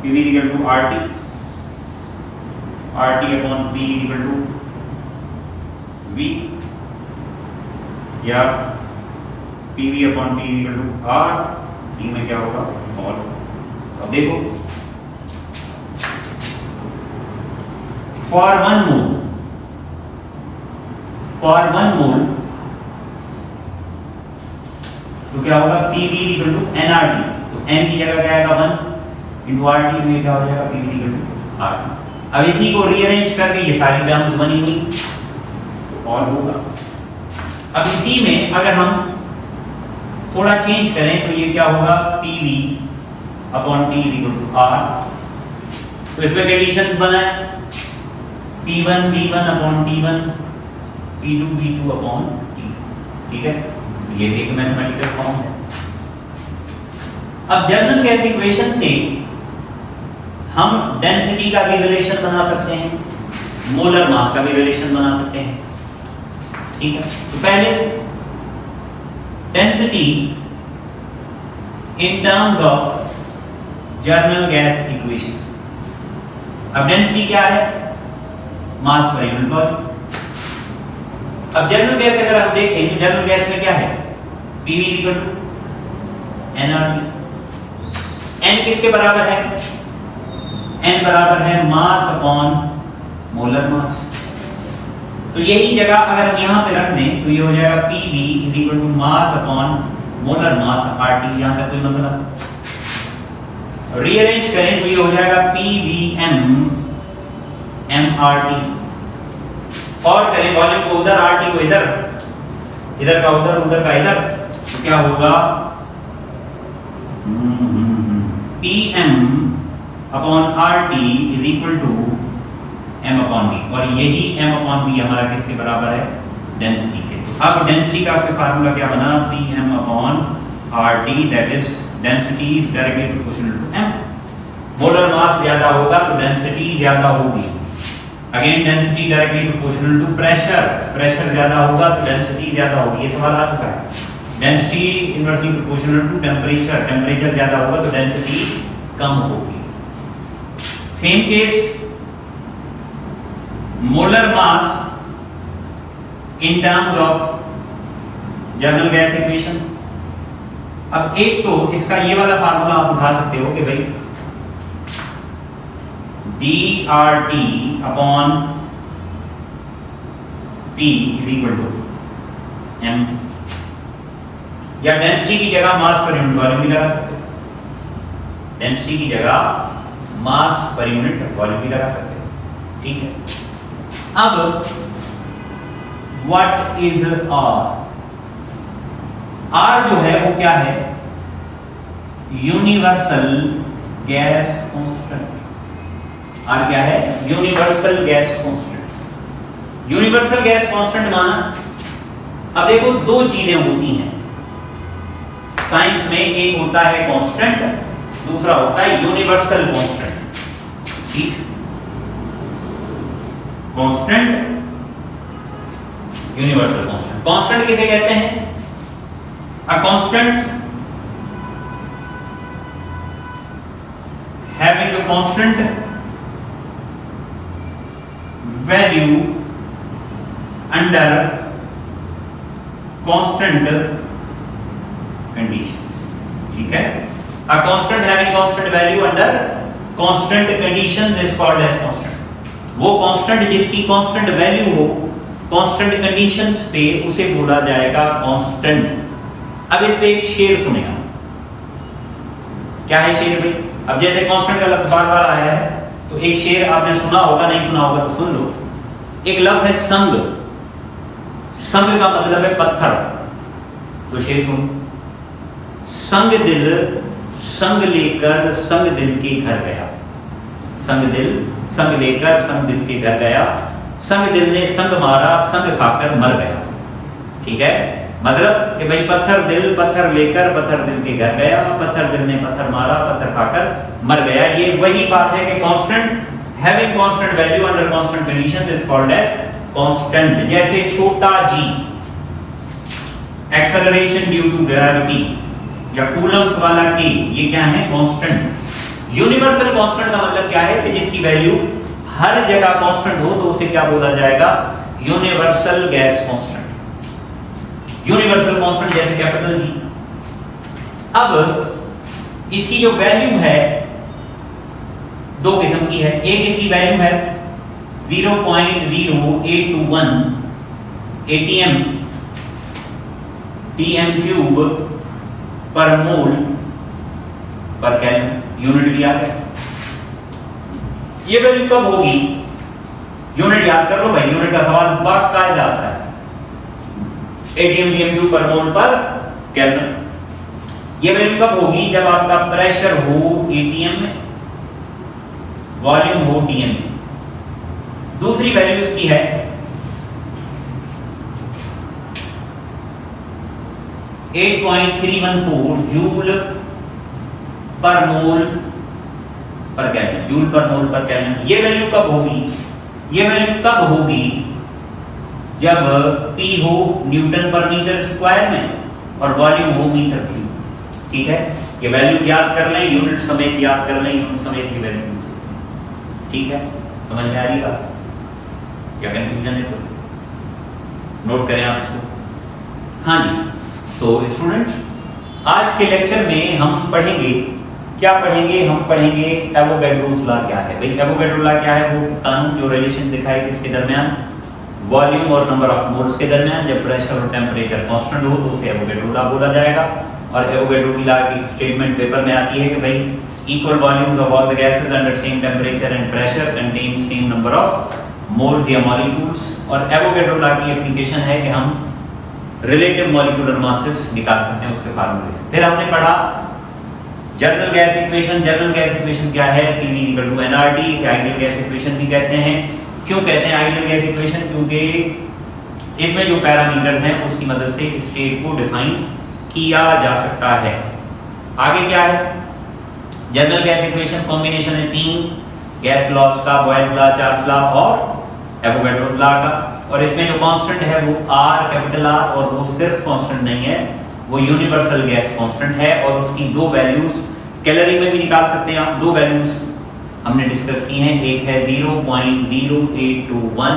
PV = RT, RT/P = V या PV/T = R। T में क्या होगा? मोल। अब देखो, for 1 mole तो क्या होगा? PV = nRT। तो n की जगह क्या आएगा? 1 × RT में क्या हो जाएगा? PV = RT। अब इसी को रीअरेंज करके ये सारी टर्म्स बनी हुई तो और होगा। अब इसी में अगर हम थोड़ा चेंज करें तो ये क्या होगा? PV/T = R। तो इसमें कंडीशंस बनाए, P1 V1/T1, P2 V2/T। ठीक है, ये एक मैथमेटिकल फॉर्म है। अब जनरल गैस इक्वेशन से हम डेंसिटी का भी रिलेशन बना सकते हैं, मोलर मास का भी रिलेशन बना सकते हैं। ठीक है, तो पहले density in terms of general gas equation. अब डेंसिटी क्या है? मास पर यूनिट वॉल्यूम। अब जनरल गैस अगर हम देखें तो जनरल गैस में क्या है? PV = nRT। n किसके बराबर है? n बराबर है मास अपॉन मोलर मास। तो यही जगह अगर हम यहाँ पे रख दें तो ये हो जाएगा PV is equal to mass upon molar mass RT। यहाँ तक कोई मसला? रीअरेंज करें तो ये हो जाएगा PVM mRT। और करें वॉल्यूम को उधर, RT को इधर, इधर का उधर, उधर का इधर, तो क्या होगा PM upon RT is equal to M upon V। और यही M अपॉन V हमारा किसके बराबर है? डेंसिटी के। अब डेंसिटी का आपके फार्मूला क्या बना? PM upon RT that is density is directly proportional to M। Molar mass ज्यादा होगा तो डेंसिटी ज्यादा होगी। Again density directly proportional to pressure, pressure ज्यादा होगा तो डेंसिटी ज्यादा होगी। ये सवाल आ चुका है। Density inversely proportional to temperature, temperature ज्यादा होगा तो डेंसिटी कम होगी। Same case molar mass in terms of general gas equation. अब एक तो इसका ये वाला फार्मूला आप उठा सकते हो कि भाई dRT upon P is equal to M, या डेंसिटी की जगह मास पर यूनिट वॉल्यूम भी लगा सकते हो। डेंसिटी की जगह मास पर यूनिट वॉल्यूम भी लगा सकते हो। ठीक है। अब व्हाट इज R? R जो है वो क्या है? Universal gas constant. R क्या है? Universal gas constant. Universal gas constant माना, अब देखो दो चीजें होती हैं साइंस में, एक होता है कांस्टेंट, दूसरा होता है यूनिवर्सल कांस्टेंट। ठीक, कांस्टेंट, यूनिवर्सल कांस्टेंट। कांस्टेंट किसे कहते हैं? A constant having a constant value under constant conditions. ठीक है। A constant having constant value under constant conditions is called as constant. वो कांस्टेंट जिसकी कांस्टेंट वैल्यू हो कांस्टेंट कंडीशंस पे, उसे बोला जाएगा कांस्टेंट। अब इस पे एक शेर सुनेगा। क्या है शेर भाई? अब जैसे कांस्टेंट का लफ्ज बार बार आया है तो एक शेर आपने सुना होगा, नहीं सुना होगा तो सुन लो। एक लफ्ज है संग। संग का मतलब है पत्थर। तो शेर सुन। संग दिल संग लेकर संग दिल के घर गया। संग दिल संग लेकर संग दिल के घर गया। संग दिल ने संग मारा, संग खाकर मर गया। ठीक है। मतलब कि भाई पत्थर लेकर पत्थर दिल के घर गया, पत्थर दिल ने पत्थर मारा, पत्थर खाकर मर गया। ये वही बात है कि constant having constant value under constant conditions is called as constant. जैसे छोटा g acceleration due to gravity या कूलम्स वाला k, ये क्या है? कांस्टेंट। यूनिवर्सल कांस्टेंट का मतलब क्या है कि जिसकी वैल्यू हर जगह कांस्टेंट हो तो उसे क्या बोला जाएगा? Universal gas constant. Universal constant जैसे कैपिटल G। अब इसकी जो वैल्यू है दो किस्म की है। एक इसकी वैल्यू है 0.0821 atm tm क्यूब पर मोल पर केल्विन। यूनिट भी याद है। ये वैल्यू कब होगी? यूनिट याद कर लो भाई, यूनिट का सवाल बाकायदा आता है। atm tm क्यूब पर मोल पर केल्विन। ये वैल्यू कब होगी? जब आपका प्रेशर हो atm में, वॉल्यूम हो dm में। दूसरी वैल्यू इसकी है 8.314 जूल पर मोल पर केल्विन। जूल पर मोल पर केल्विन। ये वैल्यू कब होगी? ये वैल्यू तब होगी जब P हो न्यूटन पर मीटर स्क्वायर में और वॉल्यूम हो मीटर क्यूब। ठीक है। ये वैल्यू याद कर लें, यूनिट समेत याद कर लें, यूनिट समेत की वैल्यू। ठीक है। समझ में आ रही बात या कंफ्यूजन है? कोई नोट करें आप इसको। हाँ जी। तो स्टूडेंट्स, आज के लेक्चर में हम पढ़ेंगे, क्या पढ़ेंगे? हम पढ़ेंगे एवोगैड्रोस लॉ क्या है। भाई एवोगैड्रो लॉ क्या है? वो कानून जो रिलेशन दिखाए किसके दरमियान? वॉल्यूम और नंबर ऑफ मोल्स के दरमियान जब प्रेशर और टेम्परेचर कांस्टेंट हो तो उसे एवोगैड्रो लॉ बोला जाएगा। और एवोगैड्रो की लॉ की स्टेटमेंट पेपर में आती है कि भाई equal volumes of all the gases under same temperature and pressure contain same number of moles या मॉलिक्यूल्स। और एवोगैड्रो लॉ की एप्लीकेशन है कि हम रिलेटिव मॉलिक्यूलर मासेस निकाल सकते हैं उसके फार्मूले से। फिर हमने पढ़ा general gas equation. General gas equation क्या है? PV = nRT। इसे आइडियल गैस इक्वेशन भी कहते हैं। क्यों कहते हैं आइडियल गैस इक्वेशन? क्योंकि इसमें जो पैरामीटर्स हैं उसकी मदद से स्टेट को डिफाइन किया जा सकता है। आगे क्या है? जनरल गैस इक्वेशन कॉम्बिनेशन है 3 गैस लॉज का, बॉयल्स लॉ, चार्ल्स लॉ और एवोगैड्रो लॉ का। और इसमें जो कांस्टेंट है वो R, कैपिटल R, और वो सिर्फ कांस्टेंट नहीं है, वो यूनिवर्सल गैस कांस्टेंट है। और उसकी दो वैल्यूज कैलोरी में भी निकाल सकते हैं आप। दो वैल्यूज हमने डिस्कस की हैं। एक है 0.0821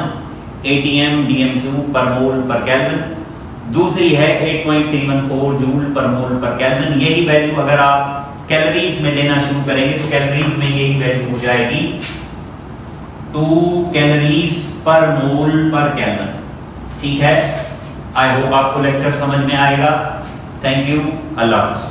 atm dm³ पर मोल पर केल्विन, दूसरी है 8.314 जूल पर मोल पर केल्विन। यही वैल्यू अगर आप कैलोरीज में लेना शुरू करेंगे तो कैलोरीज में यही वैल्यू हो जाएगी 2 कैलोरीज पर मोल पर केल्विन। ठीक है, आई होप आपको लेक्चर समझ में आएगा। थैंक यू, अल्लाह हाफ़िज़।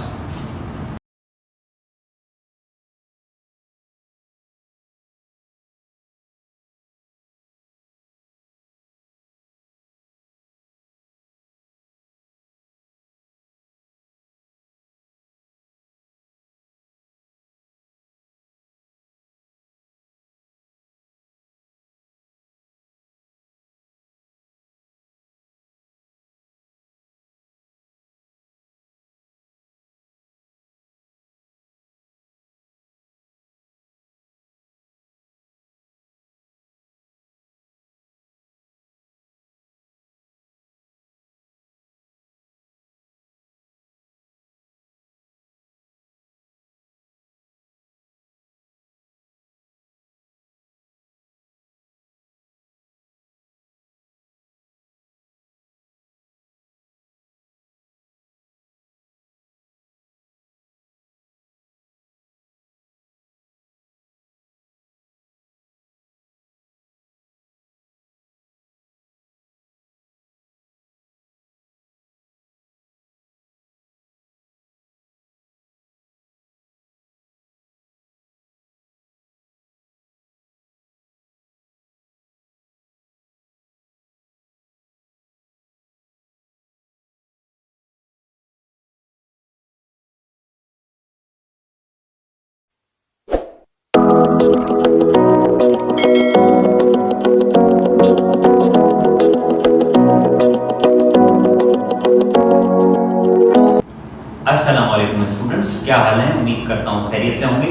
अस्सलामुअलैकुम स्टूडेंट्स, क्या हाल है? उम्मीद करता हूँ खैरियत से होंगे।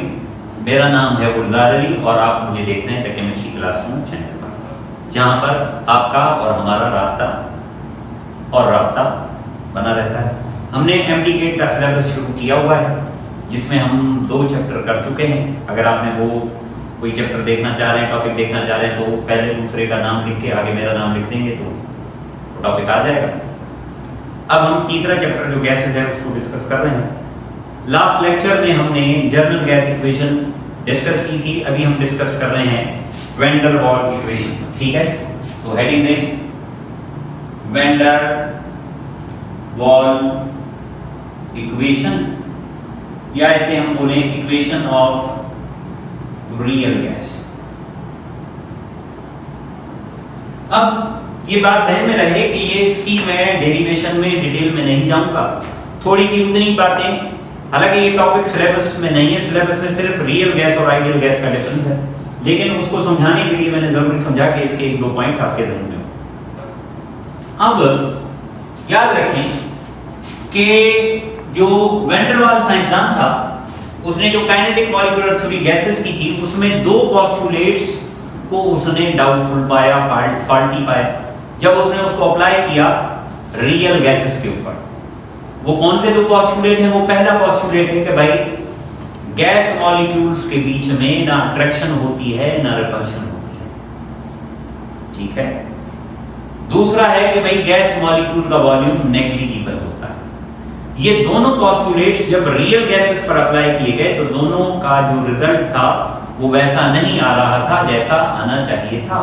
मेरा नाम है गुलजार अली और आप मुझे देख रहे हैं द केमिस्ट्री क्लासरूम चैनल पर, जहाँ पर आपका और हमारा रास्ता और राब्ता बना रहता है। हमने MD-CAT का सिलेबस शुरू किया हुआ है जिसमें हम 2 चैप्टर कर चुके हैं। अगर आपने वो कोई चैप्टर देखना चाह रहे हैं, टॉपिक देखना चाह रहे हैं, तो पहले दूसरे का नाम लिख के आगे मेरा नाम लिख देंगे तो टॉपिक आ जाएगा। अब हम तीसरा चैप्टर जो गैसेस है उसको डिस्कस कर रहे हैं। लास्ट लेक्चर में हमने जनरल गैस इक्वेशन डिस्कस की थी, अभी हम डिस्कस कर रहे हैं वैन डर वाल इक्वेशन। ठीक है, तो हेडिंग दें वैन डर वाल इक्वेशन, या ऐसे हम बोले इक्वेशन ऑफ रियल गैस। अब ये बात ध्यान में रहे कि ये इसकी मैं डेरिवेशन में डिटेल में नहीं जाऊंगा, थोड़ी सी उतनी बातें, हालांकि ये टॉपिक सिलेबस में नहीं है, सिलेबस में सिर्फ रियल गैस और आइडियल गैस का डिफरेंस है, लेकिन उसको समझाने के लिए मैंने जरूरी समझा कि इसके 1-2 पॉइंट आपके ध्यान में हो। अब याद रखें कि जो वैन डर वाल साइंसदान था उसने जो काइनेटिक मॉलिक्यूलर थ्योरी गैसेस की थी उसमें 2 पोस्टुलेट्स को उसने डाउटफुल पाया, फॉल्टी पाया। जब उसने उसको अप्लाई किया रियल गैसेस के ऊपर, वो कौन से 2 पोस्टुलेट हैं? वो पहला पोस्टुलेट है कि भाई गैस मॉलिक्यूल्स के बीच में ना अट्रैक्शन होती है ना रिपल्शन होती है। ठीक है। दूसरा है कि भाई गैस मॉलिक्यूल का वॉल्यूम नेग्लिजिबल होता है। ये दोनों पोस्टुलेट्स जब रियल गैसेस पर अप्लाई किए गए तो दोनों का जो रिजल्ट था वो वैसा नहीं आ रहा था जैसा आना चाहिए था।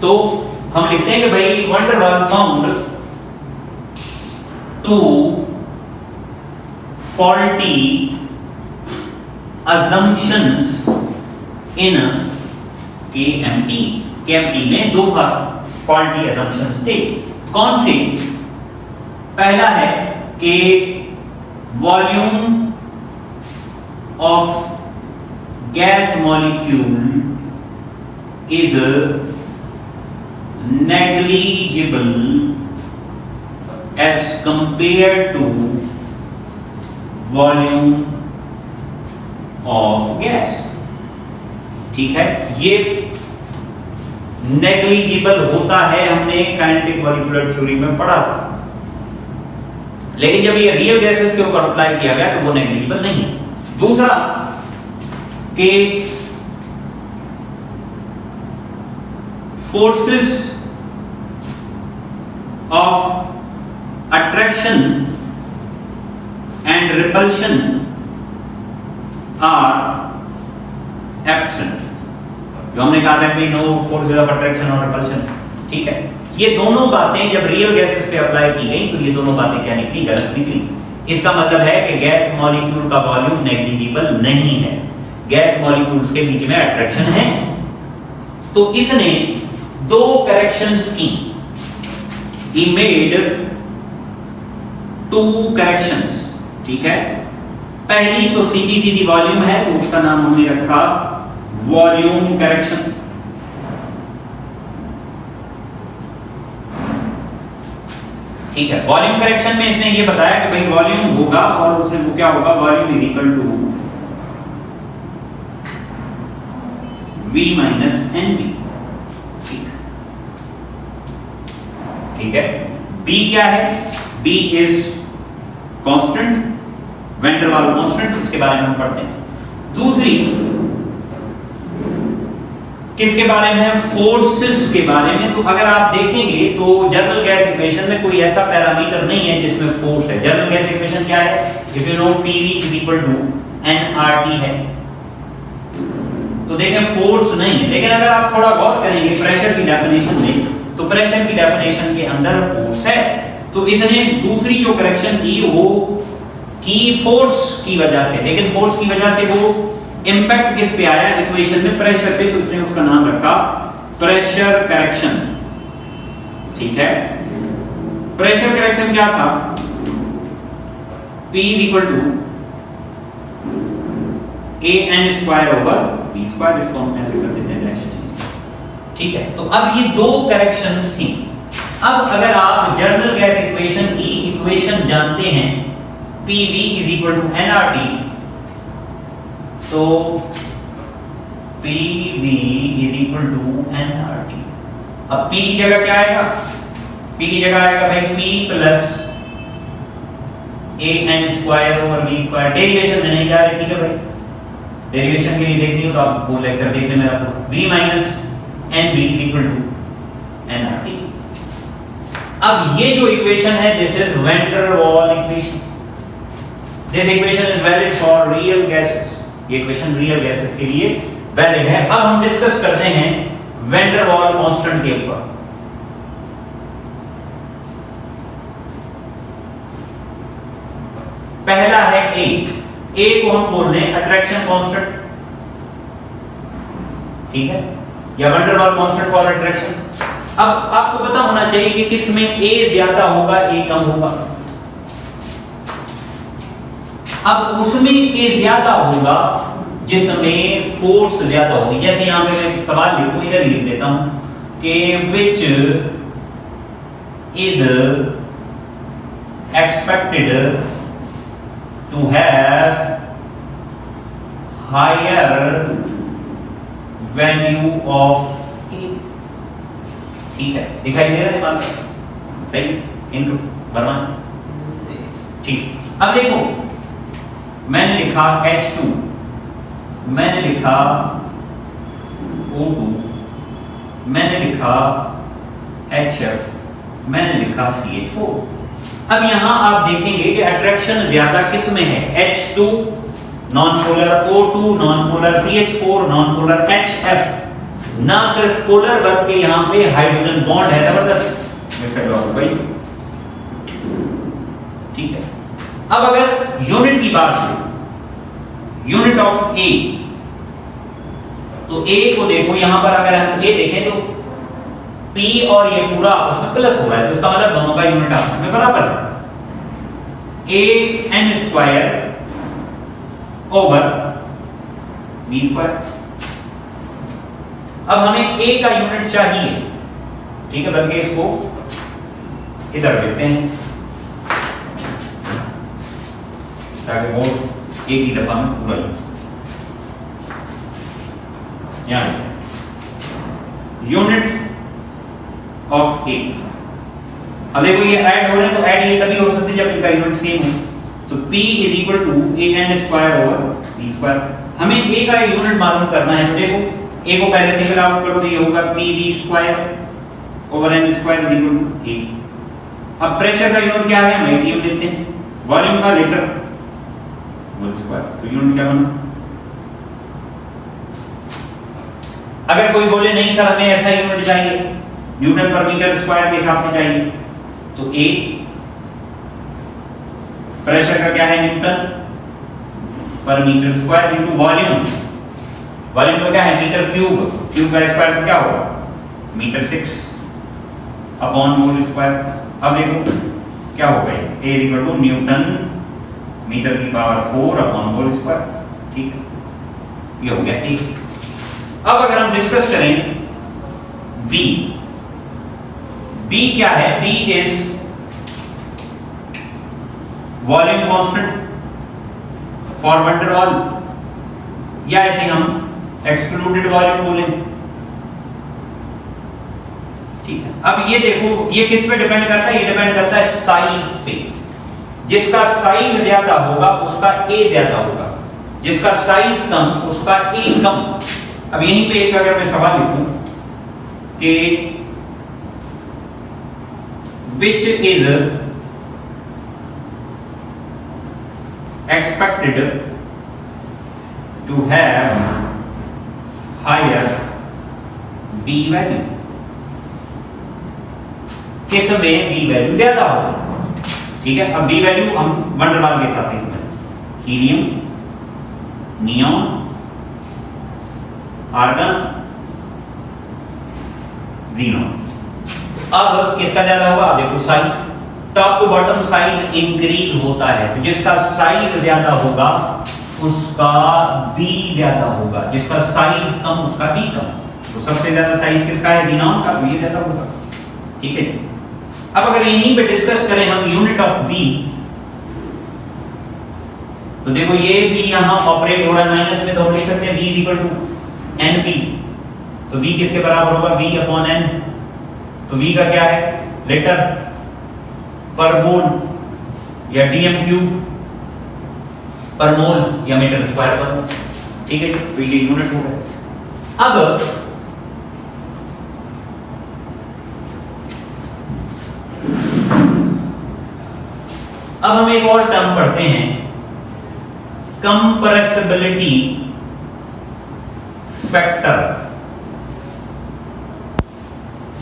तो हम लिखते हैं कि भाई van der Waals found to faulty assumptions in KMT। KMT में दो faulty assumptions थे। कौन से? पहला है कि volume of gas molecule is negligible as compared to volume of gas. ठीक है, ये नेग्लिजिबल होता है, हमने काइनेटिक मॉलिक्यूलर थ्योरी में पढ़ा था, लेकिन जब ये रियल गैसेस के ऊपर अप्लाई किया गया तो वो नेग्लिजिबल नहीं है। दूसरा कि forces of attraction and repulsion are absent। जो हमने कहा था कि नो फोर्सेस ऑफ अट्रैक्शन और रिपल्शन, ठीक है, ये दोनों बातें जब रियल गैसेस पे अप्लाई की गई तो ये दोनों बातें क्या निकली? गलत निकली। इसका मतलब है कि गैस मॉलिक्यूल का वॉल्यूम नेग्लिजिबल नहीं है, गैस मॉलिक्यूल्स के बीच में अट्रैक्शन है। तो इसने दो करेक्शंस की, he made two corrections। ठीक है, पहली तो सीधी सीधी वॉल्यूम है तो उसका नाम हमने रखा वॉल्यूम करेक्शन। ठीक है, वॉल्यूम करेक्शन में इसने ये बताया कि भाई वॉल्यूम होगा और उसमें वो क्या होगा, volume is equal to V minus NV। ठीक है, B क्या है? B is constant, van der वाल कांस्टेंट, इसके बारे में हम पढ़ते हैं। दूसरी किसके बारे में है? फोर्सेस के बारे में। तो अगर आप देखेंगे तो जनरल गैस इक्वेशन में कोई ऐसा पैरामीटर नहीं है जिसमें फोर्स है। जनरल गैस इक्वेशन क्या है? If you know PV is equal to nRT है, तो देखें फोर्स नहीं है। लेकिन अगर आप थोड़ा गौर करेंगे प्रेशर की डेफिनेशन में, तो प्रेशर की डेफिनेशन के अंदर फोर्स है। तो इसने दूसरी जो करेक्शन की वो की फोर्स की वजह से, लेकिन फोर्स की वजह से वो इंपैक्ट किस पे आया इक्वेशन में? प्रेशर पे। तो उसने उसका नाम रखा प्रेशर करेक्शन। ठीक है, प्रेशर करेक्शन क्या था? P equal to AN square over B square, इसको हम ऐसे कर देते हैं डैश। ठीक है, तो अब ये दो करेक्शंस थी। अब अगर आप जनरल गैस इक्वेशन की इक्वेशन जानते हैं PV is equal to nRT, तो PV is equal to nRT। अब P की जगह क्या आएगा? P की जगह आएगा भाई P plus AN square over B square. Derivation में नहीं जा रहे, ठीक है भाई, डेरिवेशन के लिए देखनी हो तो आप वो लेक्चर देखने में आपको V minus NB equal to nRT। अब ये जो इक्वेशन है दिस इज वैन डर वाल equation. This equation is valid for real gases. ये इक्वेशन रियल गैसेस के लिए वैलिड है। अब हम डिस्कस करते हैं वैन डर वाल कांस्टेंट के ऊपर। पहला है A को हम बोल दें अट्रैक्शन कांस्टेंट, ठीक है, या वैन डर वाल कांस्टेंट फॉर अट्रैक्शन। अब आपको पता होना चाहिए कि किसमें A ज्यादा होगा, A कम होगा। अब उसमें A ज्यादा होगा जिसमें फोर्स ज्यादा होगी। जैसे यहां पे मैं सवाल लिखूं, इधर ही लिख देता हूं कि which is expected to have higher value of A। ठीक है, दिखाई दे रहा है बात? सही, इनको बर्बाद। ठीक, अब देखो मैंने लिखा H2, मैंने लिखा O2, मैंने लिखा HF, मैंने लिखा CH4। अब यहां आप देखेंगे कि अट्रैक्शन ज्यादा किस में है? H2 non polar, O2 non polar, CH4 non polar, HF ना सिर्फ पोलर बल्कि यहां पे हाइड्रोजन बॉन्ड है जबरदस्त मिस्टर डॉक्टर भाई। ठीक है, अब अगर यूनिट की बात करें, यूनिट ऑफ ए, तो ए को देखो यहां पर अगर हम ए देखें तो P और ये पूरा आपस में प्लस हो रहा है, तो इसका मतलब दोनों का यूनिट आपस में बराबर है। a n square over b square. अब हमें a का यूनिट चाहिए, ठीक है, बल्कि इसको इधर लिखते हैं ताकि वो एक ही दफा में पूरा यूनिट ऑफ ए। अब देखो ये ऐड हो रहे हैं, तो ऐड ये तभी हो सकते हैं जब इनका यूनिट सेम हो। तो p is equal to A N square over b square. हमें a का यूनिट मालूम करना है, तो देखो a को पहले सिंगल आउट करो तो ये होगा p v square over n square is equal to a। अब प्रेशर का यूनिट क्या है, हम एटीएम लेते हैं, वॉल्यूम का लीटर मोल स्क्वायर, तो यूनिट क्या बना। अगर कोई बोले नहीं सर हमें ऐसा यूनिट चाहिए, न्यूटन पर मीटर स्क्वायर के हिसाब से चाहिए, तो A प्रेशर का क्या है, newton per metre square into volume. Volume का क्या है, मीटर क्यूब, क्यूब का स्क्वायर तो क्या होगा मीटर 6 अपॉन मोल स्क्वायर। अब देखो क्या होगा, A equal to newton metre की पावर 4 अपॉन मोल स्क्वायर। ठीक है, ये हो गया A। अब अगर हम डिस्कस करें B, B क्या है, B is volume constant for van der Waals, या ऐसे हम एक्सक्लूडेड वॉल्यूम बोले। ठीक है, अब ये देखो ये किस पे डिपेंड करता है, ये डिपेंड करता है साइज पे। जिसका साइज ज्यादा होगा उसका A ज्यादा होगा, जिसका साइज कम उसका A कम। अब यहीं पे एक अगर मैं सवाल लिखूं कि which is expected to have higher B value, किस में B वैल्यू ज्यादा होगा। ठीक है, अब B वैल्यू हम वन डर वाल के हिसाब से इसमें हीलियम, नियॉन, आर्गन, ज़ीनॉन। अब किसका ज्यादा होगा, आप देखो size, top to bottom size increase होता है, तो जिसका साइज ज्यादा होगा उसका B ज्यादा होगा, जिसका साइज कम उसका B कम। तो सबसे ज्यादा साइज किसका है, ज़ीनॉन का, तो ये ज्यादा होगा। ठीक है, अब अगर यहीं पे डिस्कस करें हम यूनिट ऑफ B, तो देखो ये भी यहां ऑपरेट हो रहा है माइनस में, तो हम लिख सकते हैं B is equal to NB। तो B किसके बराबर होगा, V अपॉन N। तो V का क्या है, लीटर पर मोल या DM क्यूब पर मोल या मीटर स्क्वायर पर मोल। ठीक है, तो ये यूनिट हो गया। अब हम एक और टर्म पढ़ते हैं, कंप्रेसिबिलिटी फैक्टर।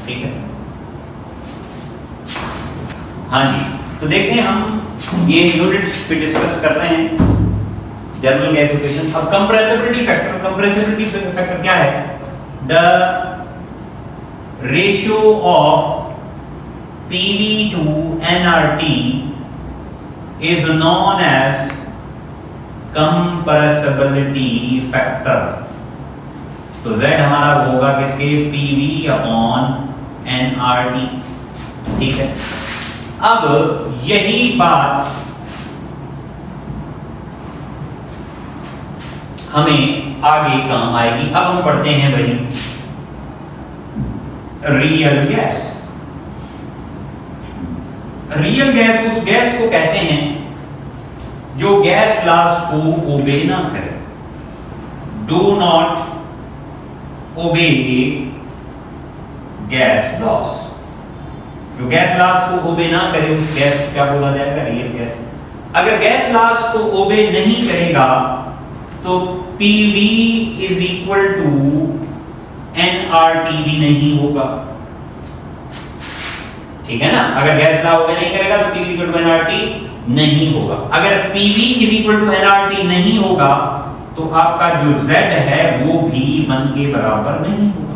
ठीक है, हाँ जी, तो देखें हम ये यूनिट्स पे डिस्कस कर रहे हैं जनरल गैसिफिकेशन। अब कंप्रेसिबिलिटी फैक्टर, कंप्रेसिबिलिटी फैक्टर क्या है, the ratio of PV to nRT is known as compressibility factor। तो Z हमारा होगा किसके, PV अपॉन nRT। ठीक है, अब यही बात हमें आगे काम आएगी। अब हम पढ़ते हैं भाई रियल गैस। रियल गैस उस गैस को कहते हैं जो गैस लॉस को ओबे ना करे, do not obey gas laws. जो गैस लॉस को ओबे ना करे उस गैस क्या बोला जाएगा, रियल गैस। अगर गैस लॉस को ओबे नहीं करेगा तो PV is equal to nRT भी नहीं होगा, ठीक है ना। अगर गैस ला ओबे नहीं करेगा तो PV इक्वल टू nRT नहीं होगा। अगर PV is equal to nRT नहीं होगा तो आपका जो Z है वो भी 1 के बराबर नहीं होगा।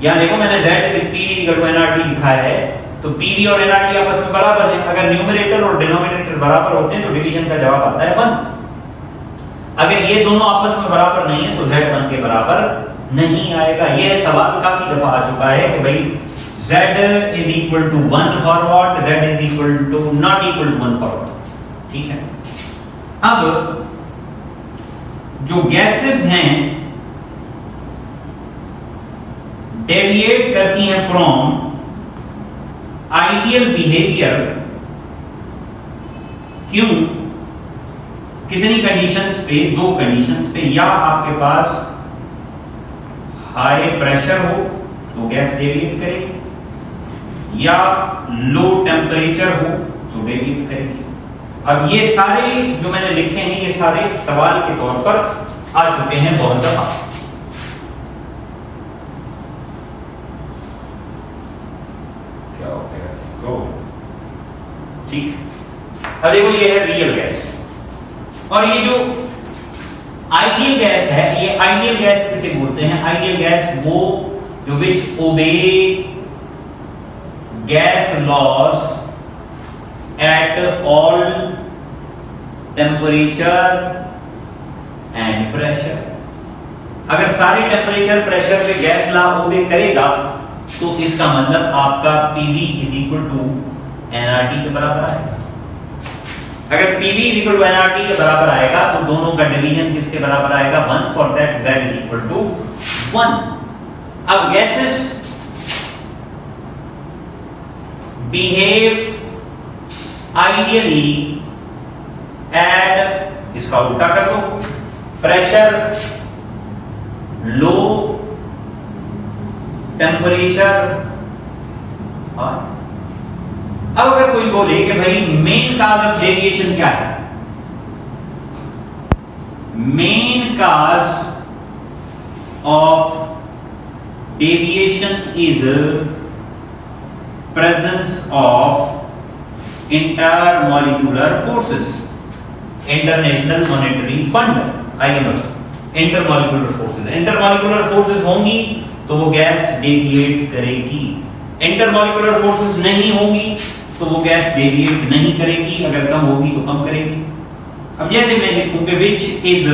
यहां देखो मैंने Z PV equal to nRT लिखा है, तो PV और nRT आपस में बराबर है। अगर न्यूमरेटर और डिनोमिनेटर बराबर होते हैं तो डिवीजन का जवाब आता है 1। अगर ये दोनों आपस में बराबर नहीं है तो Z 1 के बराबर नहीं आएगा। यह सवाल काफी दफा आ चुका है कि भाई Z is equal to 1 for what, Z is equal to not equal to 1 for what, ठीक है। अब जो गैसेस हैं डेविएट करती हैं फ्रॉम आइडियल बिहेवियर, क्यों, कितनी कंडीशंस पे, 2 कंडीशंस पे। या आपके पास हाई प्रेशर हो तो गैस डेविएट करेगी, या लो टेम्परेचर हो तो डेविएट करेगी। अब ये सारे जो मैंने लिखे हैं ये सारे सवाल के तौर पर आ चुके हैं बहुत दफा। क्या हो गया इसको, ठीक। अब देखो ये है रियल गैस, और ये जो आइडियल गैस है, ये आइडियल गैस किसे बोलते हैं? आइडियल गैस वो जो which obey gas laws at all temperature and pressure। अगर सारे टेम्परेचर प्रेशर पे गैस ला ओबे करेगा तो इसका मतलब आपका PV is equal to nRT के बराबर आएगा। अगर PV is equal to nRT के बराबर आएगा तो दोनों का डिवीजन किसके बराबर आएगा? 1 for that Z is equal to 1। अब गैसेस बिहेव आइडियली एट, इसका उल्टा कर दो, प्रेशर लो टेम्परेचर। अब अगर कोई बोले कि भाई मेन काज ऑफ डेविएशन क्या है? Main cause of deviation is presence of intermolecular forces, international monetary fund IMF, intermolecular forces. Intermolecular forces होंगी तो वो गैस डेविएट करेगी, इंटरमॉलिक्यूलर फोर्सेस नहीं होंगी तो वो गैस डेविएट नहीं करेगी, अगर कम होगी तो कम करेगी। अब जैसे मैं लिखूं कि विच इज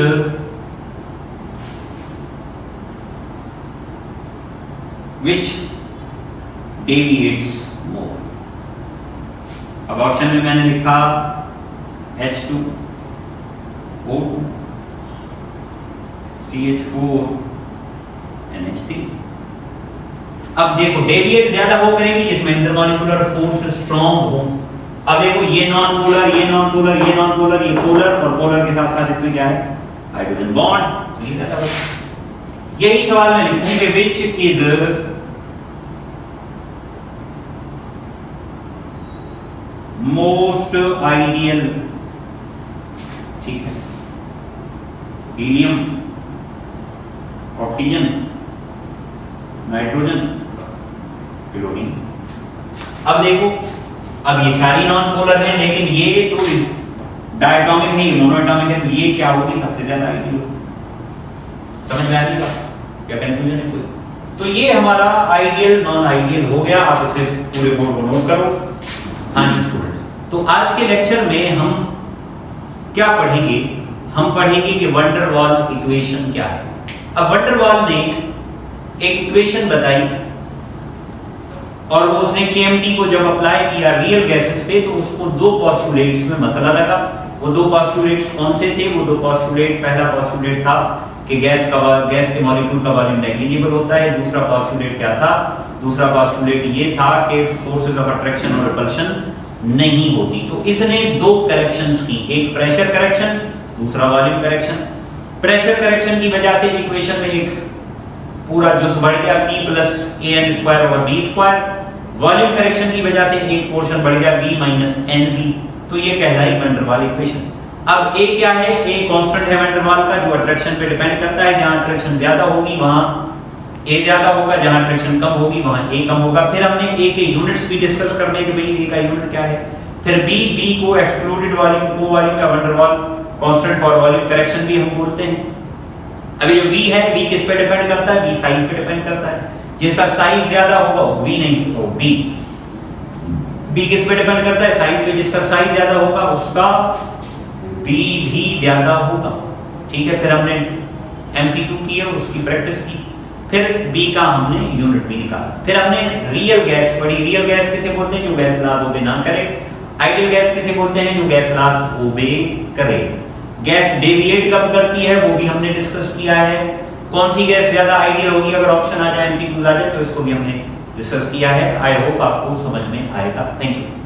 विच डेविएट्स मोर। अब ऑप्शन में मैंने लिखा H2O2 CH4 NH3। अब देखो डेविएट ज्यादा वो करेगी जिसमें इंटरमॉलिक्यूलर फोर्स स्ट्रांग हो। अब देखो ये नॉन पोलर, ये नॉन पोलर, ये नॉन पोलर, ये पोलर, और पोलर के साथ साथ इसमें क्या है? Hydrogen bond. यही सवाल मैं लिखूं कि विच इज मोस्ट आइडियल, ठीक है, हीलियम, ऑक्सीजन, नाइट्रोजन, क्लोरीन। अब देखो, अब ये सारी नॉन पोलर हैं लेकिन ये तो डायटोमिक है, ये मोनोएटॉमिक है, तो ये क्या होगी? सबसे ज्यादा आइडियल। समझ में आ रही बात? क्या कंफ्यूजन है कोई? तो ये हमारा आइडियल नॉन आइडियल हो गया। आप इसे पूरे बोर्ड को नोट करो। हाँ जी स्टूडेंट, तो आज के लेक्चर में हम क्या पढ़ेंगे? हम पढ़ेंगे कि वंडर वाल इक्वेशन क्या है। अब वंडर वाल ने एक इक्वेशन बताई और वो उसने KMT को जब अप्लाई किया रियल गैसेस पे तो उसको 2 पोस्टुलेट्स में मसला लगा। वो 2 पोस्टुलेट्स कौन से थे? वो 2 पोस्टुलेट, पहला पोस्टुलेट था कि गैस के मॉलिक्यूल का वॉल्यूम नेग्लिजिबल होता है। दूसरा पोस्टुलेट क्या था? दूसरा पोस्टुलेट ये था कि फोर्सेस ऑफ अट्रैक्शन और रिपल्शन नहीं होती। तो इसने 2 करेक्शंस की, एक प्रेशर करेक्शन, दूसरा वॉल्यूम करेक्शन। प्रेशर करेक्शन की वजह से इक्वेशन में एक पूरा जुज बढ़ गया, P plus AN² volume correction की वजह से एक पोर्शन बढ़ गया V माइनस NV। तो ये कहलाई वंडर वाल इक्वेशन। अब A क्या है? A कांस्टेंट है वंडर वाल का जो अट्रैक्शन पे डिपेंड करता है। जहां अट्रैक्शन ज्यादा होगी वहां ए ज्यादा होगा, जहां फ्रिक्शन कम होगी वहां ए कम होगा। फिर हमने ए के यूनिट्स भी डिस्कस करने के, भाई ए का यूनिट क्या है। फिर बी को एक्सक्लूडेड वॉल्यूम, को वॉल्यूम या van der Waals constant for volume correction भी हम बोलते हैं। अभी जो वी है, वी किस पे डिपेंड करता है, वी साइज पे डिपेंड करता है। जिसका साइज ज्यादा होगा वी नहीं हो बी। बी किस पे डिपेंड करता है, साइज पे। जिसका साइज ज्यादा होगा उसका बी भी ज्यादा होगा। ठीक है, फिर हमने एमसीक्यू किया, उसकी प्रैक्टिस की। फिर बी का हमने यूनिट भी निकाला। फिर हमने रियल गैस पढ़ी। रियल गैस किसे बोलते हैं, जो गैस लॉज ओबे ना करे। आइडियल गैस किसे बोलते हैं, जो गैस लॉज ओबे करे। गैस डेविएट कब करती है वो भी हमने डिस्कस किया है। कौन सी गैस ज्यादा आइडियल होगी, अगर ऑप्शन आ जाए, एमसीक्यू आ जाए, तो इसको भी हमने डिस्कस किया है। आई होप आपको समझ में आएगा। Thank you.